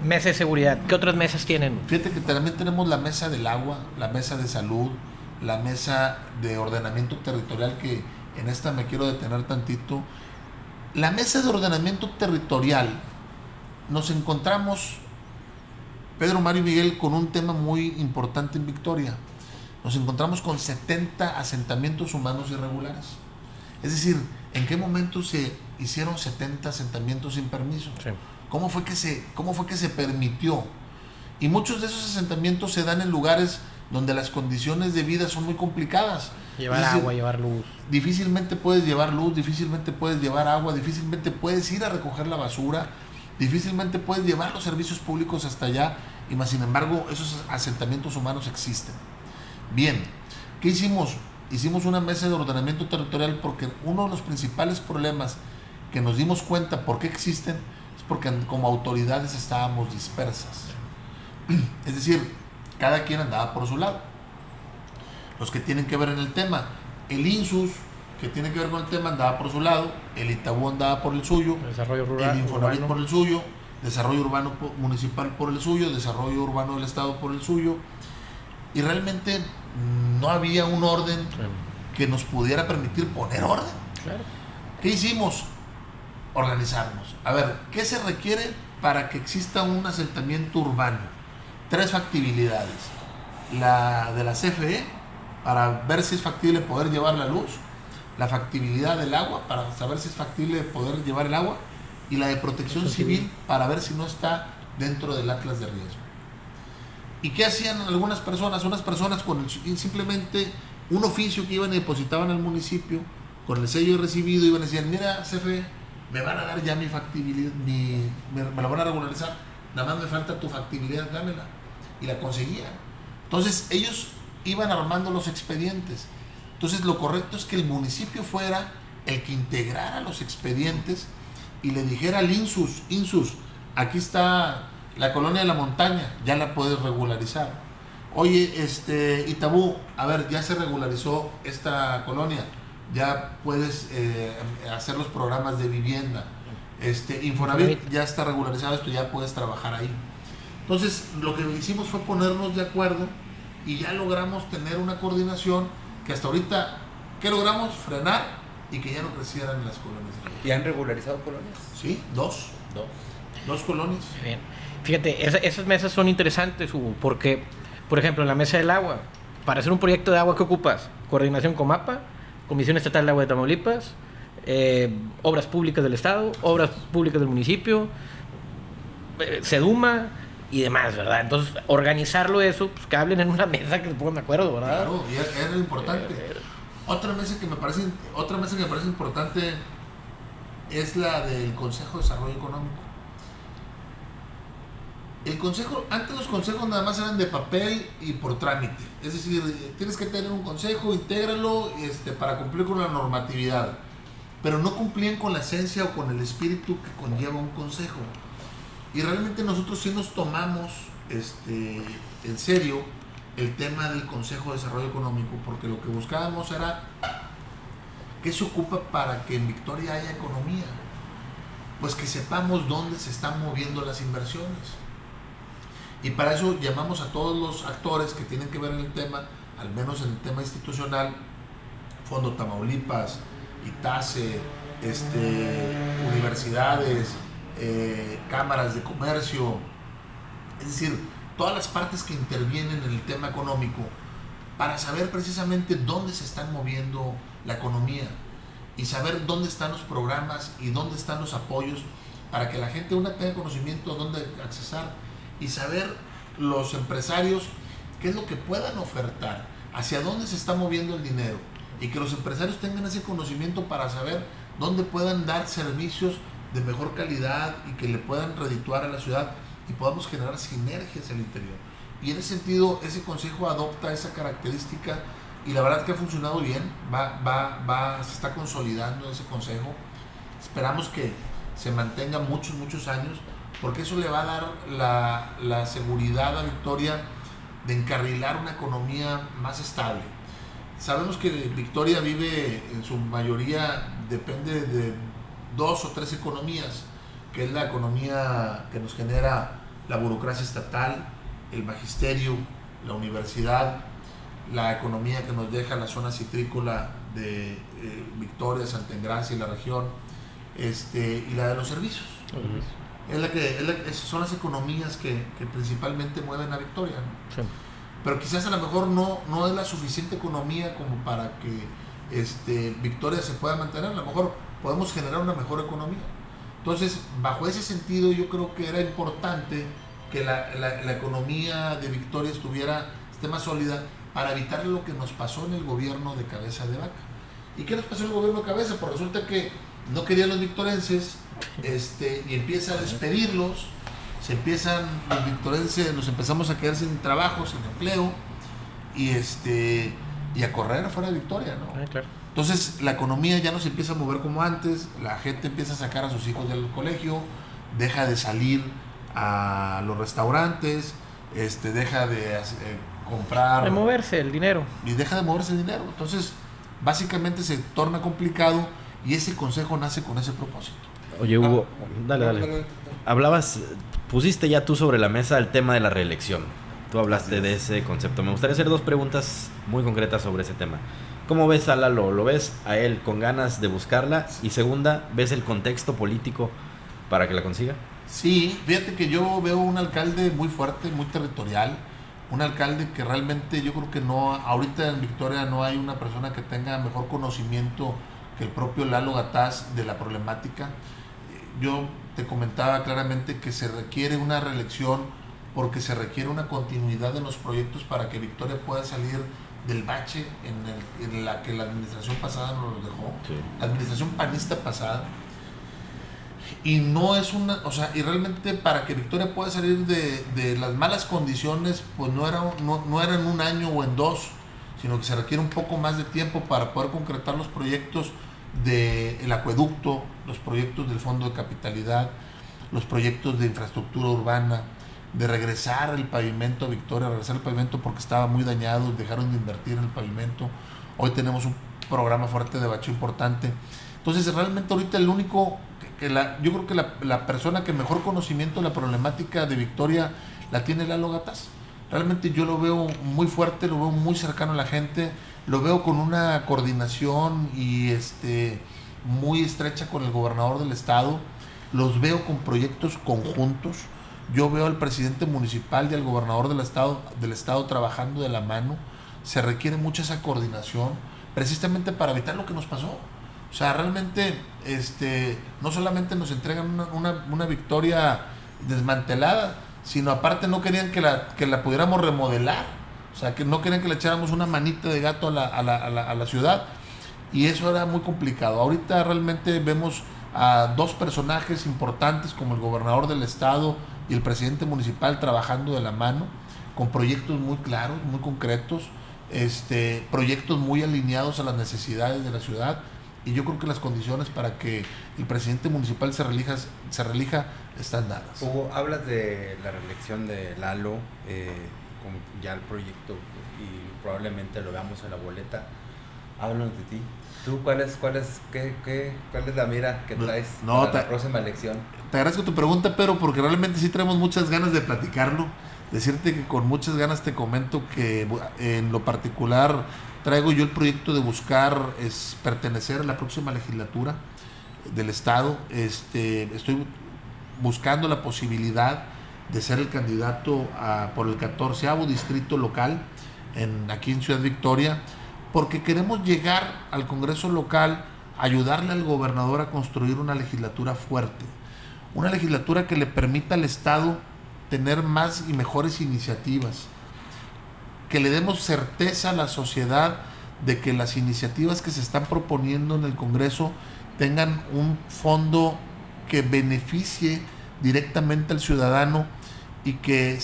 Speaker 3: Mesa de seguridad, ¿qué otras mesas tienen?
Speaker 2: Fíjate que también tenemos la mesa del agua, la mesa de salud, la mesa de ordenamiento territorial, que en esta me quiero detener tantito. La mesa de ordenamiento territorial, nos encontramos, Pedro, Mario y Miguel, con un tema muy importante en Victoria. Nos encontramos con 70 asentamientos humanos irregulares. Es decir, ¿en qué momento se hicieron 70 asentamientos sin permiso?
Speaker 3: Sí.
Speaker 2: ¿Cómo fue que se permitió? Y muchos de esos asentamientos se dan en lugares donde las condiciones de vida son muy complicadas.
Speaker 3: Llevar agua, llevar luz.
Speaker 2: Difícilmente puedes llevar luz, difícilmente puedes llevar agua, difícilmente puedes ir a recoger la basura, difícilmente puedes llevar los servicios públicos hasta allá, y más sin embargo esos asentamientos humanos existen. Bien, ¿qué hicimos? Hicimos una mesa de ordenamiento territorial porque uno de los principales problemas que nos dimos cuenta por qué existen es porque como autoridades estábamos dispersas. Es decir, cada quien andaba por su lado. Los que tienen que ver en el tema, el INSUS, que tiene que ver con el tema andaba por su lado, el Itabú andaba por el suyo,
Speaker 3: Desarrollo rural,
Speaker 2: el Infonavit
Speaker 3: urbano.
Speaker 2: por el suyo, desarrollo urbano municipal por el suyo, desarrollo urbano del estado por el suyo, y realmente no había un orden que nos pudiera permitir poner orden.
Speaker 3: Claro.
Speaker 2: ¿Qué hicimos? Organizarnos. A ver, ¿qué se requiere para que exista un asentamiento urbano? 3 factibilidades. La de la CFE, para ver si es factible poder llevar la luz. La factibilidad del agua, para saber si es factible poder llevar el agua. Y la de protección civil, para ver si no está dentro del atlas de riesgo. ¿Y qué hacían algunas personas? Unas personas con simplemente un oficio que iban y depositaban al municipio, con el sello recibido, iban y decían, mira, CFE, me van a dar ya mi factibilidad, me la van a regularizar, nada más me falta tu factibilidad, dámela. Y la conseguían. Entonces ellos iban armando los expedientes. Entonces lo correcto es que el municipio fuera el que integrara los expedientes y le dijera al INSUS, aquí está la colonia de la montaña, ya la puedes regularizar. Oye, Itabú, a ver, ya se regularizó esta colonia, ya puedes hacer los programas de vivienda. Infonavit ya está regularizado esto, ya puedes trabajar ahí. Entonces, lo que hicimos fue ponernos de acuerdo y ya logramos tener una coordinación que hasta ahorita, ¿qué logramos? Frenar y que ya no crecieran las colonias.
Speaker 4: ¿Y han regularizado colonias?
Speaker 2: Sí, 2 colonias.
Speaker 3: Bien. Fíjate, esas mesas son interesantes, Hugo, porque, por ejemplo, en la mesa del agua, para hacer un proyecto de agua, ¿qué ocupas? Coordinación con MAPA, Comisión Estatal de Agua de Tamaulipas, obras públicas del Estado, obras públicas del municipio, SEDUMA y demás, ¿verdad? Entonces, organizarlo eso, pues que hablen en una mesa que se pongan de acuerdo, ¿verdad?
Speaker 2: Claro, y era importante. Otra mesa que me parece importante es la del Consejo de Desarrollo Económico. El consejo, antes los consejos nada más eran de papel y por trámite. Es decir, tienes que tener un consejo, intégralo para cumplir con la normatividad. Pero no cumplían con la esencia o con el espíritu que conlleva un consejo. Y realmente nosotros sí nos tomamos en serio el tema del Consejo de Desarrollo Económico, porque lo que buscábamos era qué se ocupa para que en Victoria haya economía. Pues que sepamos dónde se están moviendo las inversiones. Y para eso llamamos a todos los actores que tienen que ver en el tema, al menos en el tema institucional, Fondo Tamaulipas, ITASE, universidades, cámaras de comercio, es decir, todas las partes que intervienen en el tema económico, para saber precisamente dónde se están moviendo la economía y saber dónde están los programas y dónde están los apoyos para que la gente tenga conocimiento de dónde accesar y saber los empresarios qué es lo que puedan ofertar, hacia dónde se está moviendo el dinero y que los empresarios tengan ese conocimiento para saber dónde puedan dar servicios de mejor calidad y que le puedan redituar a la ciudad y podamos generar sinergias en el interior. Y en ese sentido, ese consejo adopta esa característica y la verdad que ha funcionado bien, se está consolidando ese consejo. Esperamos que se mantenga muchos años, porque eso le va a dar la seguridad a Victoria de encarrilar una economía más estable. Sabemos que Victoria vive, en su mayoría, depende de 2 o 3 economías, que es la economía que nos genera la burocracia estatal, el magisterio, la universidad, la economía que nos deja la zona citrícola de Victoria, Santa Engracia y la región, y la de los servicios. Son las economías que principalmente mueven a Victoria, ¿no? Sí. Pero quizás a lo mejor no es la suficiente economía como para que Victoria se pueda mantener. A lo mejor podemos generar una mejor economía. Entonces, bajo ese sentido, yo creo que era importante que la economía de Victoria esté más sólida para evitar lo que nos pasó en el gobierno de Cabeza de Vaca. ¿Y qué nos pasó en el gobierno de Cabeza? Pues resulta que no querían los victorenses y empieza a despedirlos. Los victorenses nos empezamos a quedar sin trabajo, sin empleo y a correr afuera de Victoria, ¿no?
Speaker 3: Claro.
Speaker 2: Entonces la economía ya no se empieza a mover como antes, la gente empieza a sacar a sus hijos del colegio, deja de salir a los restaurantes, deja de comprar,
Speaker 3: de moverse el dinero.
Speaker 2: Y deja de moverse el dinero. Entonces básicamente se torna complicado y ese consejo nace con ese propósito.
Speaker 1: Oye, Hugo, dale. Pusiste ya tú sobre la mesa el tema de la reelección. Tú hablaste de ese concepto. Me gustaría hacer 2 preguntas muy concretas sobre ese tema. ¿Cómo ves a Lalo? ¿Lo ves a él con ganas de buscarla? Y segunda, ¿ves el contexto político para que la consiga?
Speaker 2: Sí, fíjate que yo veo un alcalde muy fuerte, muy territorial, un alcalde que realmente yo creo que no, ahorita en Victoria no hay una persona que tenga mejor conocimiento que el propio Lalo Gataz de la problemática. Yo te comentaba claramente que se requiere una reelección porque se requiere una continuidad en los proyectos para que Victoria pueda salir del bache en la que la administración pasada nos lo dejó,
Speaker 1: sí.
Speaker 2: La administración panista pasada. Y no es una, o sea, y realmente para que Victoria pueda salir de las malas condiciones, pues no era en un año o en 2, sino que se requiere un poco más de tiempo para poder concretar los proyectos del acueducto, los proyectos del Fondo de Capitalidad, los proyectos de infraestructura urbana, de regresar el pavimento a Victoria, regresar el pavimento porque estaba muy dañado, dejaron de invertir en el pavimento. Hoy tenemos un programa fuerte de bacheo importante. Entonces realmente ahorita el único yo creo que la persona que mejor conocimiento de la problemática de Victoria la tiene Lalo Gataz. Realmente yo lo veo muy fuerte, lo veo muy cercano a la gente, lo veo con una coordinación y muy estrecha con el gobernador del estado, los veo con proyectos conjuntos. Yo veo al presidente municipal y al gobernador del estado trabajando de la mano. Se requiere mucha esa coordinación precisamente para evitar lo que nos pasó. O sea, realmente no solamente nos entregan una Victoria desmantelada, sino aparte no querían que la pudiéramos remodelar. O sea, que no querían que le echáramos una manita de gato a la ciudad. Y eso era muy complicado. Ahorita realmente vemos a 2 personajes importantes como el gobernador del estado y el presidente municipal trabajando de la mano, con proyectos muy claros, muy concretos, proyectos muy alineados a las necesidades de la ciudad. Y yo creo que las condiciones para que el presidente municipal se relija están dadas.
Speaker 4: Hugo, hablas de la reelección de Lalo, como ya el proyecto, y probablemente lo veamos en la boleta. Háblanos de ti. ¿Tú cuál es la mira que traes para la próxima elección?
Speaker 2: Te agradezco tu pregunta, Pedro, porque realmente sí tenemos muchas ganas de platicarlo. Decirte que con muchas ganas te comento que en lo particular traigo yo el proyecto de buscar pertenecer a la próxima legislatura del estado. Estoy buscando la posibilidad de ser el candidato por el 14º distrito local aquí en Ciudad Victoria, porque queremos llegar al Congreso local, ayudarle al gobernador a construir una legislatura fuerte, una legislatura que le permita al estado tener más y mejores iniciativas, que le demos certeza a la sociedad de que las iniciativas que se están proponiendo en el Congreso tengan un fondo que beneficie directamente al ciudadano y que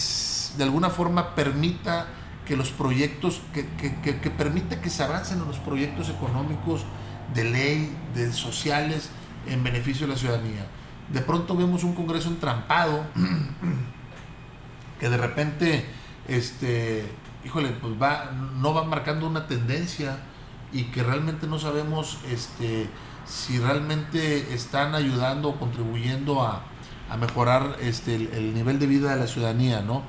Speaker 2: de alguna forma permita que los proyectos, que permita que se avancen en los proyectos económicos de ley, de sociales, en beneficio de la ciudadanía. De pronto vemos un Congreso entrampado que de repente pues no va marcando una tendencia y que realmente no sabemos si realmente están ayudando o contribuyendo a mejorar el nivel de vida de la ciudadanía, ¿no?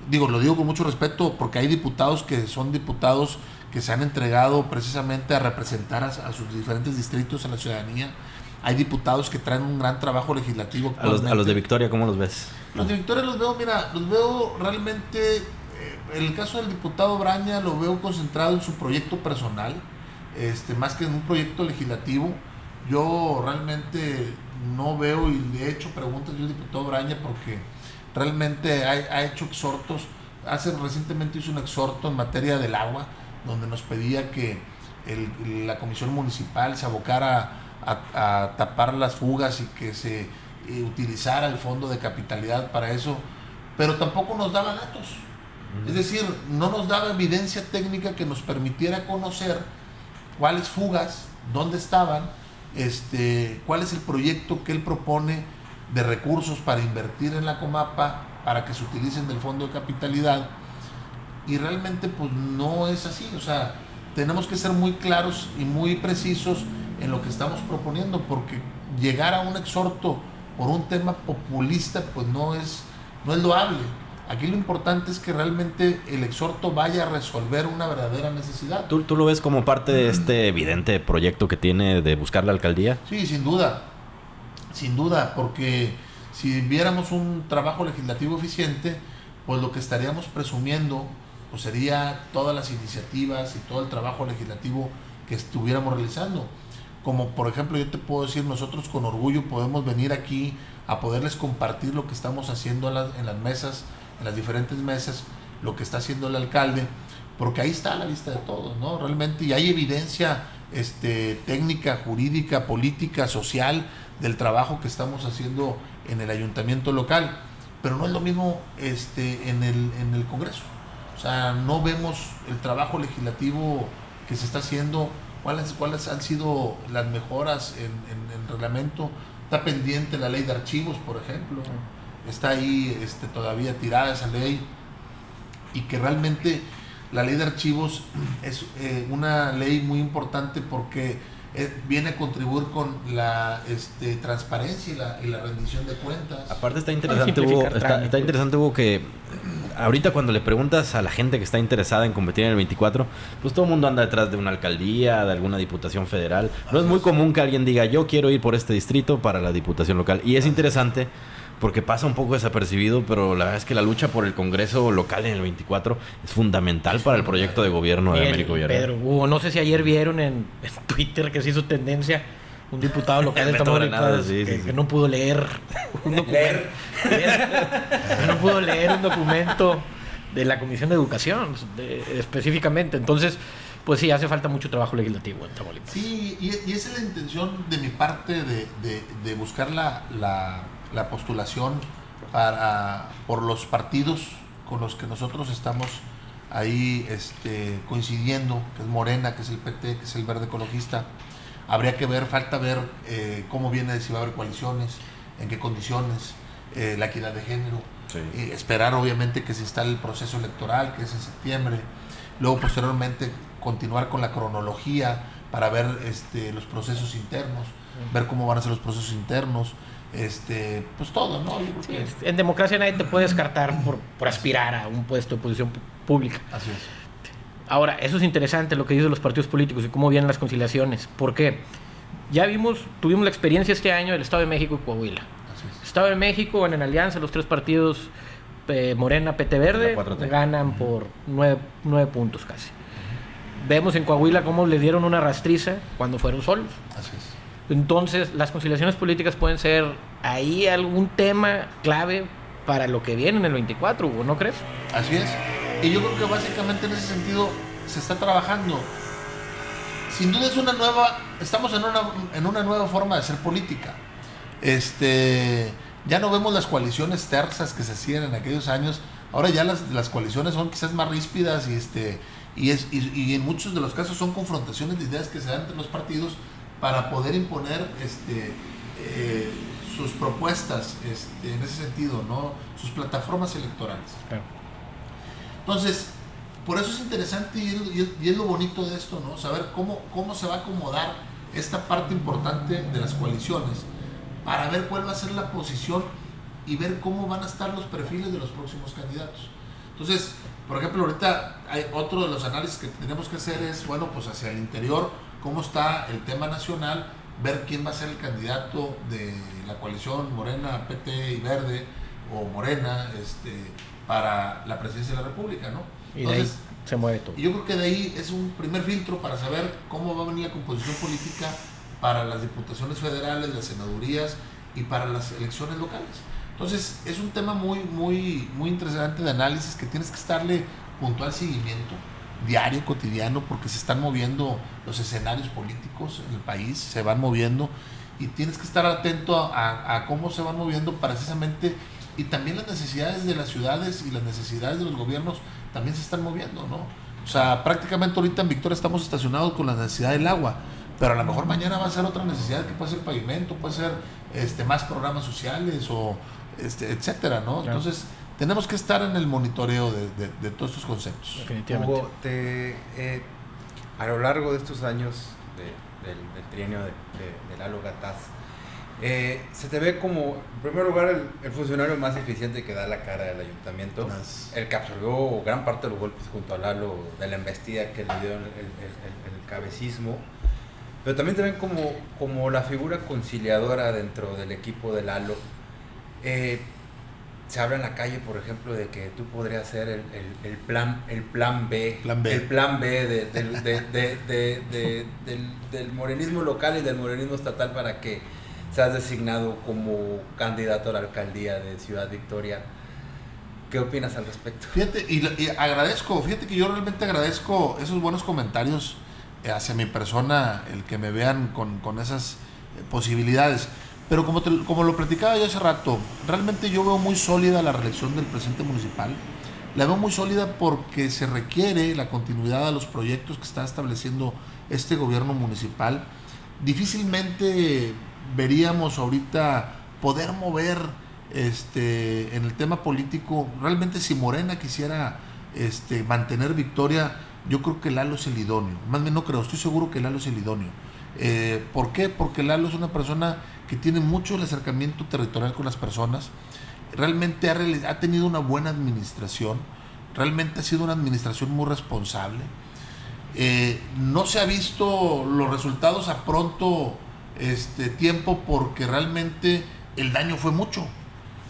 Speaker 2: Lo digo con mucho respeto porque hay diputados que son diputados que se han entregado precisamente a representar a sus diferentes distritos a la ciudadanía. Hay diputados que traen un gran trabajo legislativo.
Speaker 1: A los de Victoria, ¿cómo los ves?
Speaker 2: Los de Victoria los veo realmente, en el caso del diputado Braña lo veo concentrado en su proyecto personal, más que en un proyecto legislativo. Yo realmente no veo, y le he hecho preguntas yo al diputado Braña porque realmente ha hecho exhortos. Recientemente hizo un exhorto en materia del agua, donde nos pedía que la comisión municipal se abocara a tapar las fugas y que se utilizara el fondo de capitalidad para eso, pero tampoco nos daba datos. Es decir, no nos daba evidencia técnica que nos permitiera conocer cuáles fugas, dónde estaban, cuál es el proyecto que él propone de recursos para invertir en la Comapa para que se utilicen del fondo de capitalidad. Y realmente pues no es así. O sea, tenemos que ser muy claros y muy precisos en lo que estamos proponiendo, porque llegar a un exhorto por un tema populista pues no es loable. Aquí lo importante es que realmente el exhorto vaya a resolver una verdadera necesidad.
Speaker 1: ¿Tú lo ves como parte de este evidente proyecto que tiene de buscar la alcaldía?
Speaker 2: Sí, sin duda, porque si viéramos un trabajo legislativo eficiente, pues lo que estaríamos presumiendo pues sería todas las iniciativas y todo el trabajo legislativo que estuviéramos realizando. Como por ejemplo, yo te puedo decir, nosotros con orgullo podemos venir aquí a poderles compartir lo que estamos haciendo en las mesas, en las diferentes mesas, lo que está haciendo el alcalde, porque ahí está a la vista de todos, ¿no? Realmente, y hay evidencia técnica, jurídica, política, social, del trabajo que estamos haciendo en el ayuntamiento local, pero no es lo mismo en el Congreso. O sea, no vemos el trabajo legislativo que se está haciendo, cuáles han sido las mejoras en reglamento. Está pendiente la ley de archivos, por ejemplo, está ahí todavía tirada esa ley, y que realmente la ley de archivos es una ley muy importante porque viene a contribuir con la transparencia y la rendición de cuentas.
Speaker 1: Aparte está interesante, Hugo, que ahorita cuando le preguntas a la gente que está interesada en competir en el 24, pues todo el mundo anda detrás de una alcaldía, de alguna diputación federal. No es muy común que alguien diga, yo quiero ir por este distrito para la diputación local. Y es interesante porque pasa un poco desapercibido, pero la verdad es que la lucha por el Congreso local en el 24 es fundamental para el proyecto de gobierno de Américo Villarreal.
Speaker 3: Pedro, Hugo, no sé si ayer vieron en Twitter que se hizo tendencia un diputado local de Tamaulipas que no pudo leer un documento. No pudo leer un documento de la Comisión de Educación específicamente. Entonces, pues sí, hace falta mucho trabajo legislativo en Tamaulipas.
Speaker 2: Sí, y esa es la intención de mi parte de buscar la postulación por los partidos con los que nosotros estamos ahí coincidiendo, que es Morena, que es el PT, que es el Verde Ecologista. Falta ver cómo viene, si va a haber coaliciones, en qué condiciones, la equidad de género. Sí. Esperar obviamente que se instale el proceso electoral, que es en septiembre. Luego posteriormente continuar con la cronología para ver los procesos internos, ver cómo van a ser los procesos internos. Pues todo, ¿no?
Speaker 3: Sí, en democracia nadie te puede descartar por aspirar a un puesto de posición pública.
Speaker 2: Así es.
Speaker 3: Ahora, eso es interesante lo que dicen los partidos políticos y cómo vienen las conciliaciones. ¿Por qué? Ya tuvimos la experiencia este año del Estado de México y Coahuila. Así es. Estado de México, en alianza, los tres partidos Morena, PT Verde, ganan por 9 puntos casi. Vemos en Coahuila cómo le dieron una rastriza cuando fueron solos.
Speaker 2: Así es.
Speaker 3: Entonces, las conciliaciones políticas pueden ser ahí algún tema clave para lo que viene en el 24, ¿o no crees?
Speaker 2: Así es. Y yo creo que básicamente en ese sentido se está trabajando. Sin duda estamos en una nueva forma de hacer política. Ya no vemos las coaliciones tersas que se hacían en aquellos años. Ahora ya las coaliciones son quizás más ríspidas y en muchos de los casos son confrontaciones de ideas que se dan entre los partidos para poder imponer sus propuestas en ese sentido, ¿no? Sus plataformas electorales.
Speaker 3: Claro.
Speaker 2: Entonces, por eso es interesante y es lo bonito de esto, ¿no? Saber cómo se va a acomodar esta parte importante de las coaliciones para ver cuál va a ser la posición y ver cómo van a estar los perfiles de los próximos candidatos. Entonces, por ejemplo, ahorita hay otro de los análisis que tenemos que hacer es, bueno, pues hacia el interior, cómo está el tema nacional, ver quién va a ser el candidato de la coalición Morena, PT y Verde, o Morena, para la presidencia de la República, ¿no?
Speaker 3: Y entonces, de ahí se mueve todo.
Speaker 2: Y yo creo que de ahí es un primer filtro para saber cómo va a venir la composición política para las diputaciones federales, las senadurías y para las elecciones locales. Entonces, es un tema muy, muy, muy interesante de análisis que tienes que estarle puntual seguimiento, diario, cotidiano, porque se están moviendo los escenarios políticos en el país, se van moviendo y tienes que estar atento a cómo se van moviendo precisamente, y también las necesidades de las ciudades y las necesidades de los gobiernos también se están moviendo, ¿no? O sea, prácticamente ahorita en Victoria estamos estacionados con la necesidad del agua, pero a lo mejor mañana va a ser otra necesidad que puede ser pavimento, puede ser más programas sociales o etcétera, ¿no? Claro. Entonces, tenemos que estar en el monitoreo de todos estos conceptos.
Speaker 3: Definitivamente.
Speaker 4: Hugo, a lo largo de estos años del trienio de Lalo Gataz, se te ve como, en primer lugar, el funcionario más eficiente que da la cara del ayuntamiento, el que absorbió gran parte de los golpes junto a Lalo de la embestida que le dio el cabecismo, pero también te ven como la figura conciliadora dentro del equipo de Lalo. Se habla en la calle, por ejemplo, de que tú podrías ser el plan B. El plan B del morenismo local y del morenismo estatal para que seas designado como candidato a la alcaldía de Ciudad Victoria. ¿Qué opinas al respecto?
Speaker 2: Fíjate, fíjate que yo realmente agradezco esos buenos comentarios hacia mi persona, el que me vean con esas posibilidades. Pero como lo platicaba yo hace rato, realmente yo veo muy sólida la reelección del presidente municipal. La veo muy sólida porque se requiere la continuidad de los proyectos que está estableciendo este gobierno municipal. Difícilmente veríamos ahorita poder mover en el tema político. Realmente si Morena quisiera mantener Victoria, yo creo que Lalo es el idóneo. Más bien no creo, estoy seguro que Lalo es el idóneo. ¿Por qué? Porque Lalo es una persona que tiene mucho el acercamiento territorial con las personas, realmente ha tenido una buena administración, realmente ha sido una administración muy responsable. No se ha visto los resultados a pronto tiempo porque realmente el daño fue mucho.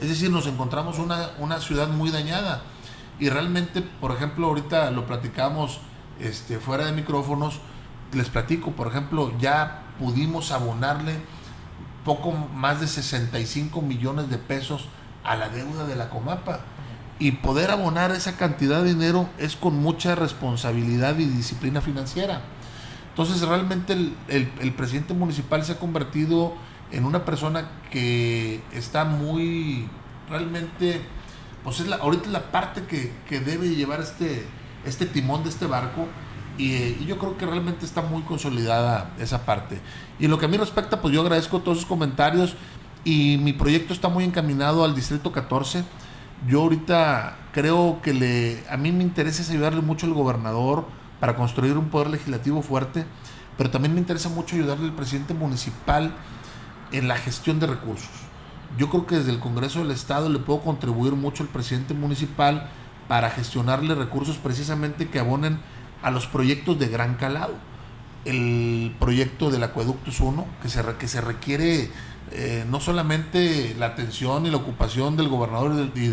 Speaker 2: Es decir, nos encontramos una ciudad muy dañada y realmente, por ejemplo, ahorita lo platicamos fuera de micrófonos, les platico, por ejemplo, ya pudimos abonarle poco más de 65 millones de pesos a la deuda de la Comapa, y poder abonar esa cantidad de dinero es con mucha responsabilidad y disciplina financiera. Entonces realmente el presidente municipal se ha convertido en una persona que está muy, realmente, pues ahorita es la parte que debe llevar este timón de este barco. Y yo creo que realmente está muy consolidada esa parte. Y en lo que a mí respecta, pues yo agradezco todos esos comentarios y mi proyecto está muy encaminado al Distrito 14. Yo ahorita creo que a mí me interesa es ayudarle mucho al gobernador para construir un poder legislativo fuerte, pero también me interesa mucho ayudarle al presidente municipal en la gestión de recursos. Yo creo que desde el Congreso del Estado le puedo contribuir mucho al presidente municipal para gestionarle recursos precisamente que abonen a los proyectos de gran calado. El proyecto del acueducto es uno, que se requiere no solamente la atención y la ocupación del gobernador y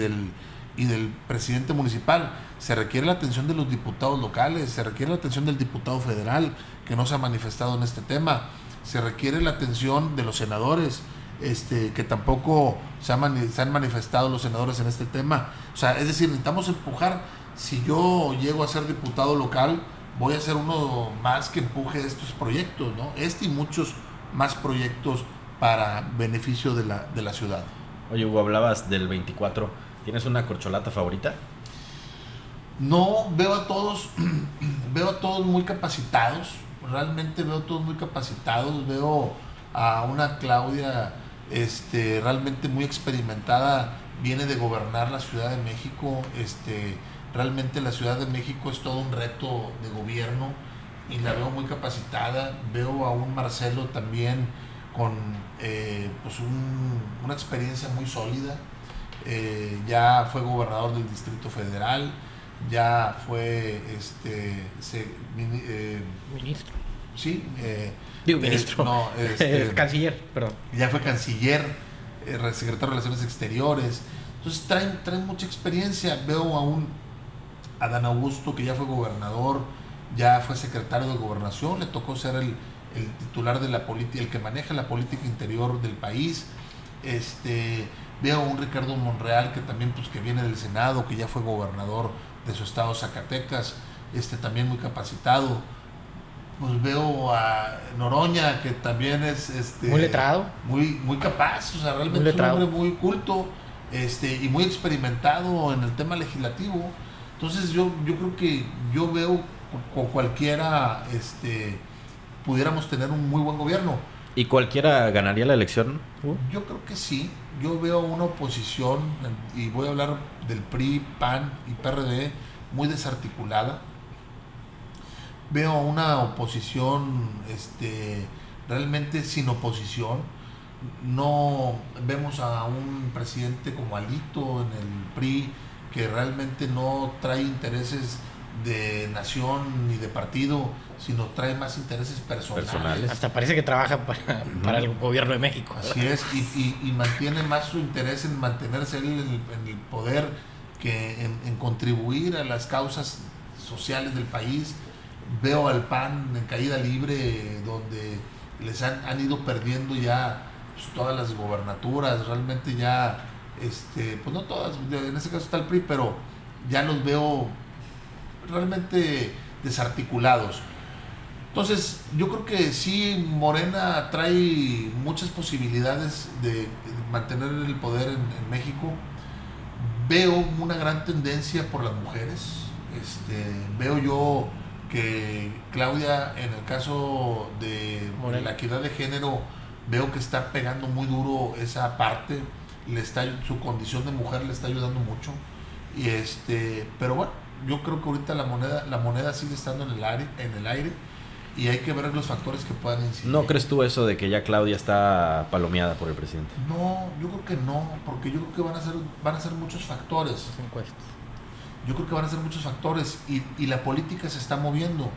Speaker 2: del presidente municipal, se requiere la atención de los diputados locales, se requiere la atención del diputado federal, que no se ha manifestado en este tema, se requiere la atención de los senadores, que tampoco se han manifestado los senadores en este tema. O sea, es decir, necesitamos empujar. Si yo llego a ser diputado local, voy a ser uno más que empuje estos proyectos, ¿no? Y muchos más proyectos para beneficio de la ciudad.
Speaker 1: Oye, Hugo, hablabas del 24. ¿Tienes una corcholata favorita?
Speaker 2: No, veo a todos muy capacitados. Realmente veo a todos muy capacitados. Veo a una Claudia realmente muy experimentada. Viene de gobernar la Ciudad de México. Realmente la Ciudad de México es todo un reto de gobierno y la veo muy capacitada. Veo a un Marcelo también con pues una experiencia muy sólida. Ya fue gobernador del Distrito Federal, ya fue
Speaker 3: ministro.
Speaker 2: Sí.
Speaker 3: Ministro.
Speaker 2: No,
Speaker 3: canciller, perdón.
Speaker 2: Ya fue canciller, secretario de Relaciones Exteriores. Entonces traen mucha experiencia. Veo a un Adán Augusto, que ya fue gobernador, ya fue secretario de Gobernación, le tocó ser el titular de la política, el que maneja la política interior del país. Veo a un Ricardo Monreal, que también pues que viene del Senado, que ya fue gobernador de su estado, Zacatecas, también muy capacitado. Pues veo a Noroña, que también es
Speaker 3: muy letrado,
Speaker 2: muy capaz, o sea, realmente es un hombre muy culto, y muy experimentado en el tema legislativo. Entonces yo creo que yo veo con cualquiera pudiéramos tener un muy buen gobierno.
Speaker 1: ¿Y cualquiera ganaría la elección?
Speaker 2: Yo creo que sí. Yo veo una oposición, y voy a hablar del PRI, PAN y PRD, muy desarticulada. veo una oposición realmente sin oposición. No vemos a un presidente como Alito en el PRI, que realmente no trae intereses de nación ni de partido, sino trae más intereses personales.
Speaker 3: Hasta parece que trabaja para el gobierno de México.
Speaker 2: Así es, y mantiene más su interés en mantenerse él en el poder que en contribuir a las causas sociales del país. Veo al PAN en caída libre, donde les han ido perdiendo ya pues, todas las gobernaturas, realmente ya, pues no todas, en ese caso está el PRI, pero ya los veo realmente desarticulados. Entonces, yo creo que sí, Morena trae muchas posibilidades de mantener el poder en México. Veo una gran tendencia por las mujeres. Veo yo que Claudia, en el caso de la equidad de género, veo que está pegando muy duro esa parte. Su condición de mujer le está ayudando mucho. Pero bueno, yo creo que ahorita la moneda sigue estando en el aire y hay que ver los factores que puedan incidir.
Speaker 1: ¿No crees tú eso de que ya Claudia está palomeada por el presidente?
Speaker 2: No, yo creo que no, porque yo creo que van a ser muchos factores. Yo creo que van a ser muchos factores y la política se está moviendo.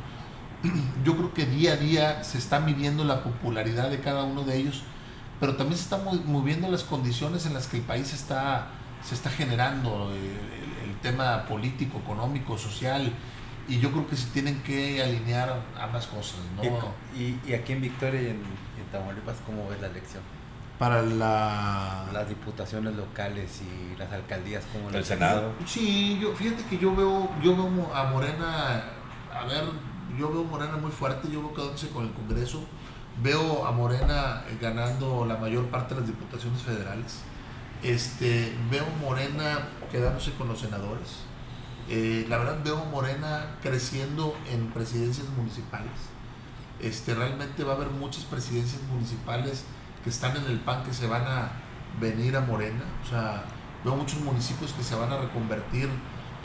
Speaker 2: Yo creo que día a día se está midiendo la popularidad de cada uno de ellos, pero también se están moviendo las condiciones en las que el país se está generando, el tema político, económico, social, y yo creo que se tienen que alinear ambas cosas, ¿no?
Speaker 4: Y aquí en Victoria y en Tamaulipas, ¿cómo ves la elección?
Speaker 2: Para
Speaker 4: las diputaciones locales y las alcaldías, como
Speaker 1: el Senado.
Speaker 2: Sí, fíjate que yo veo a Morena, yo veo a Morena muy fuerte, yo veo quedándose con el Congreso, veo a Morena ganando la mayor parte de las diputaciones federales, veo a Morena quedándose con los senadores, la verdad veo a Morena creciendo en presidencias municipales, realmente va a haber muchas presidencias municipales que están en el PAN que se van a venir a Morena. O sea, veo muchos municipios que se van a reconvertir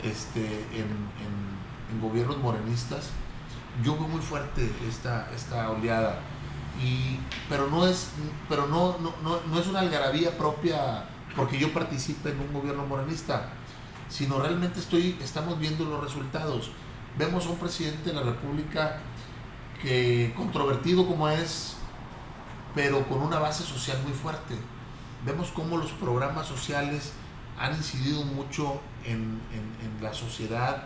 Speaker 2: en gobiernos morenistas. Yo veo muy fuerte esta oleada, pero no es una algarabía propia porque yo participe en un gobierno morenista, sino realmente estamos viendo los resultados. Vemos a un presidente de la República que, controvertido como es, pero con una base social muy fuerte. Vemos cómo los programas sociales han incidido mucho en la sociedad.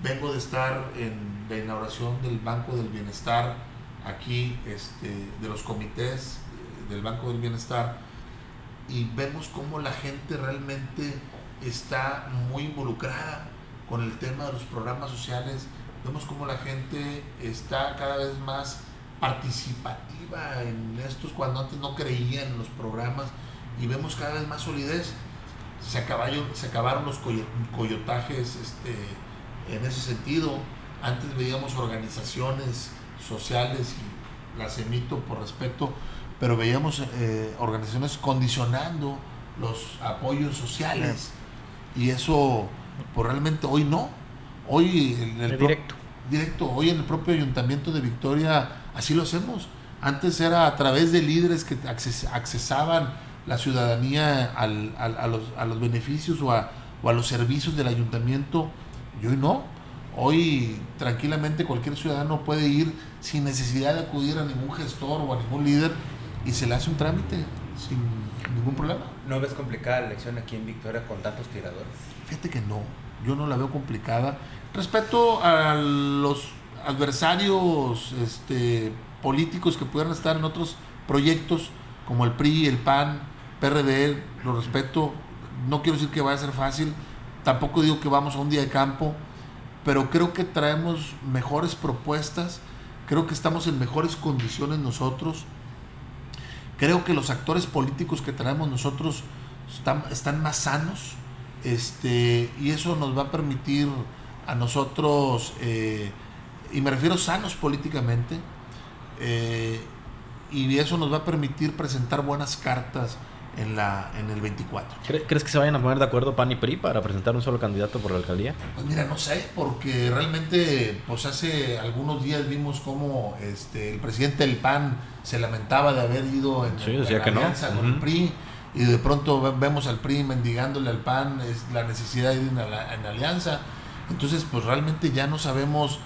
Speaker 2: Vengo de estar en la inauguración del Banco del Bienestar, aquí, de los comités del Banco del Bienestar, y vemos cómo la gente realmente está muy involucrada con el tema de los programas sociales. Vemos cómo la gente está cada vez más participativa en estos, cuando antes no creían en los programas, y vemos cada vez más solidez. Se acabaron los coyotajes en ese sentido. Antes veíamos organizaciones sociales, y las emito por respeto, pero veíamos organizaciones condicionando los apoyos sociales, y eso pues realmente hoy no. Hoy directo, hoy en el propio Ayuntamiento de Victoria así lo hacemos. Antes era a través de líderes que accesaban la ciudadanía a los beneficios o a los servicios del ayuntamiento, y hoy no. Hoy tranquilamente cualquier ciudadano puede ir sin necesidad de acudir a ningún gestor o a ningún líder, y se le hace un trámite sin ningún problema.
Speaker 4: ¿No ves complicada la elección aquí en Victoria con tantos tiradores?
Speaker 2: Fíjate que no, yo no la veo complicada. Respecto a los adversarios políticos que pudieran estar en otros proyectos como el PRI, el PAN, PRD, lo respeto. No quiero decir que vaya a ser fácil, tampoco digo que vamos a un día de campo, pero creo que traemos mejores propuestas, creo que estamos en mejores condiciones nosotros, creo que los actores políticos que traemos nosotros están más sanos, y eso nos va a permitir a nosotros, y me refiero sanos políticamente, y eso nos va a permitir presentar buenas cartas en el 24.
Speaker 1: ¿Crees que se vayan a poner de acuerdo PAN y PRI para presentar un solo candidato por la alcaldía?
Speaker 2: Pues mira, no sé, porque realmente pues hace algunos días vimos cómo el presidente del PAN se lamentaba de haber ido en alianza con el PRI, y de pronto vemos al PRI mendigándole al PAN la necesidad de ir en alianza. Entonces pues realmente ya no sabemos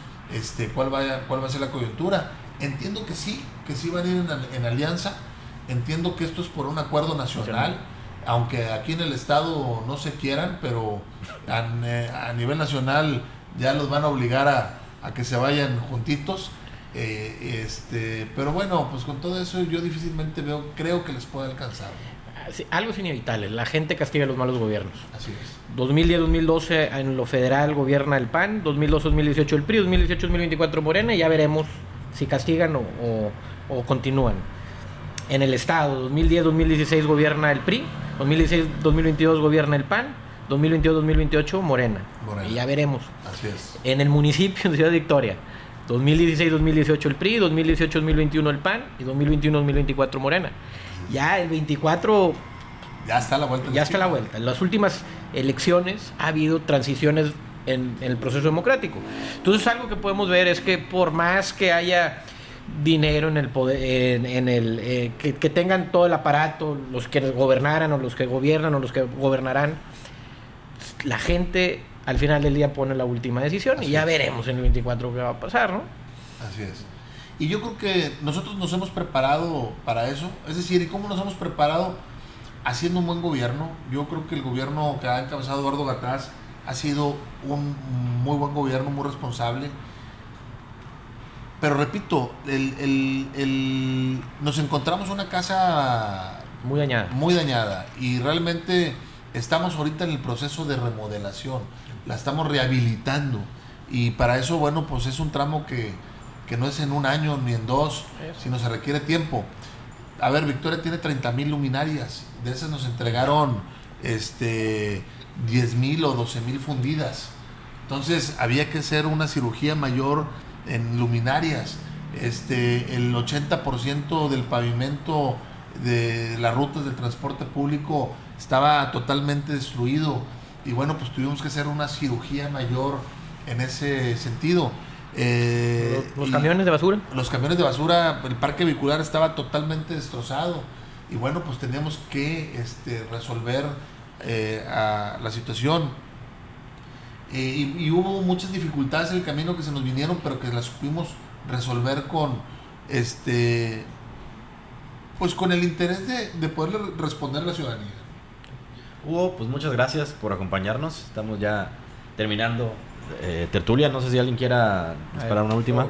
Speaker 2: cuál va a ser la coyuntura. Entiendo que sí van a ir en alianza. Entiendo que esto es por un acuerdo nacional, aunque aquí en el estado no se quieran, pero a nivel nacional ya los van a obligar a que se vayan juntitos. Pero bueno, pues con todo eso yo difícilmente creo que les pueda alcanzar.
Speaker 3: Sí, algo es inevitable, la gente castiga a los malos gobiernos.
Speaker 2: Así es.
Speaker 3: 2010-2012 en lo federal gobierna el PAN, 2012-2018 el PRI, 2018-2024 Morena, y ya veremos si castigan o continúan. En el estado, 2010-2016 gobierna el PRI, 2016-2022 gobierna el PAN, 2022-2028 Morena. Y ya veremos.
Speaker 2: Así es.
Speaker 3: En el municipio de Ciudad Victoria, 2016-2018 el PRI, 2018-2021 el PAN y 2021-2024 Morena. Ya el 24
Speaker 2: ya está a la vuelta.
Speaker 3: Ya está a la vuelta. En las últimas elecciones ha habido transiciones en el proceso democrático. Entonces algo que podemos ver es que por más que haya dinero en el poder, que tengan todo el aparato, los que gobernaran o los que gobiernan o los que gobernarán, la gente al final del día pone la última decisión. Así y ya veremos en el 24 qué va a pasar, ¿no?
Speaker 2: Así es. Y yo creo que nosotros nos hemos preparado para eso. Es decir, ¿y cómo nos hemos preparado? Haciendo un buen gobierno. Yo creo que el gobierno que ha encabezado Eduardo Gataz ha sido un muy buen gobierno, muy responsable. Pero repito, nos encontramos una casa
Speaker 3: muy
Speaker 2: dañada y realmente estamos ahorita en el proceso de remodelación, la estamos rehabilitando, y para eso, bueno, pues es un tramo que no es en un año ni en dos, sino se requiere tiempo. A ver, Victoria tiene 30,000 luminarias, de esas nos entregaron 10,000 o 12,000 fundidas, entonces había que hacer una cirugía mayor en luminarias. El 80% del pavimento de las rutas del transporte público estaba totalmente destruido, y bueno, pues tuvimos que hacer una cirugía mayor en ese sentido.
Speaker 3: ¿Los camiones de basura?
Speaker 2: Los camiones de basura, el parque vehicular estaba totalmente destrozado, y bueno, pues teníamos que resolver la situación. Y hubo muchas dificultades en el camino que se nos vinieron, pero que las supimos resolver con pues con el interés de poderle responder a la ciudadanía.
Speaker 1: Hugo, pues muchas gracias por acompañarnos. Estamos ya terminando tertulia. No sé si alguien quiera disparar una última.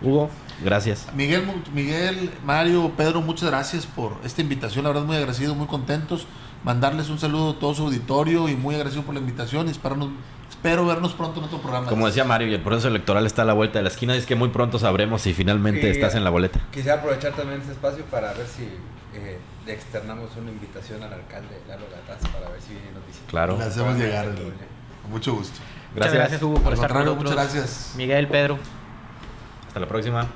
Speaker 1: Hugo, gracias.
Speaker 2: Miguel, Mario, Pedro, muchas gracias por esta invitación. La verdad, muy agradecido, muy contentos. Mandarles un saludo a todo su auditorio y muy agradecido por la invitación. Y espero vernos pronto en otro programa.
Speaker 1: Como decía Mario, y el proceso electoral está a la vuelta de la esquina. Es que muy pronto sabremos si finalmente estás en la boleta.
Speaker 4: Quisiera aprovechar también este espacio para ver si le externamos una invitación al alcalde Lalo Gataz para ver si nos visita.
Speaker 1: Claro.
Speaker 2: Le hacemos llegar. Con mucho gusto.
Speaker 3: Muchas gracias, Hugo, por estar con nosotros.
Speaker 2: Muchas gracias.
Speaker 3: Miguel, Pedro.
Speaker 1: Hasta la próxima.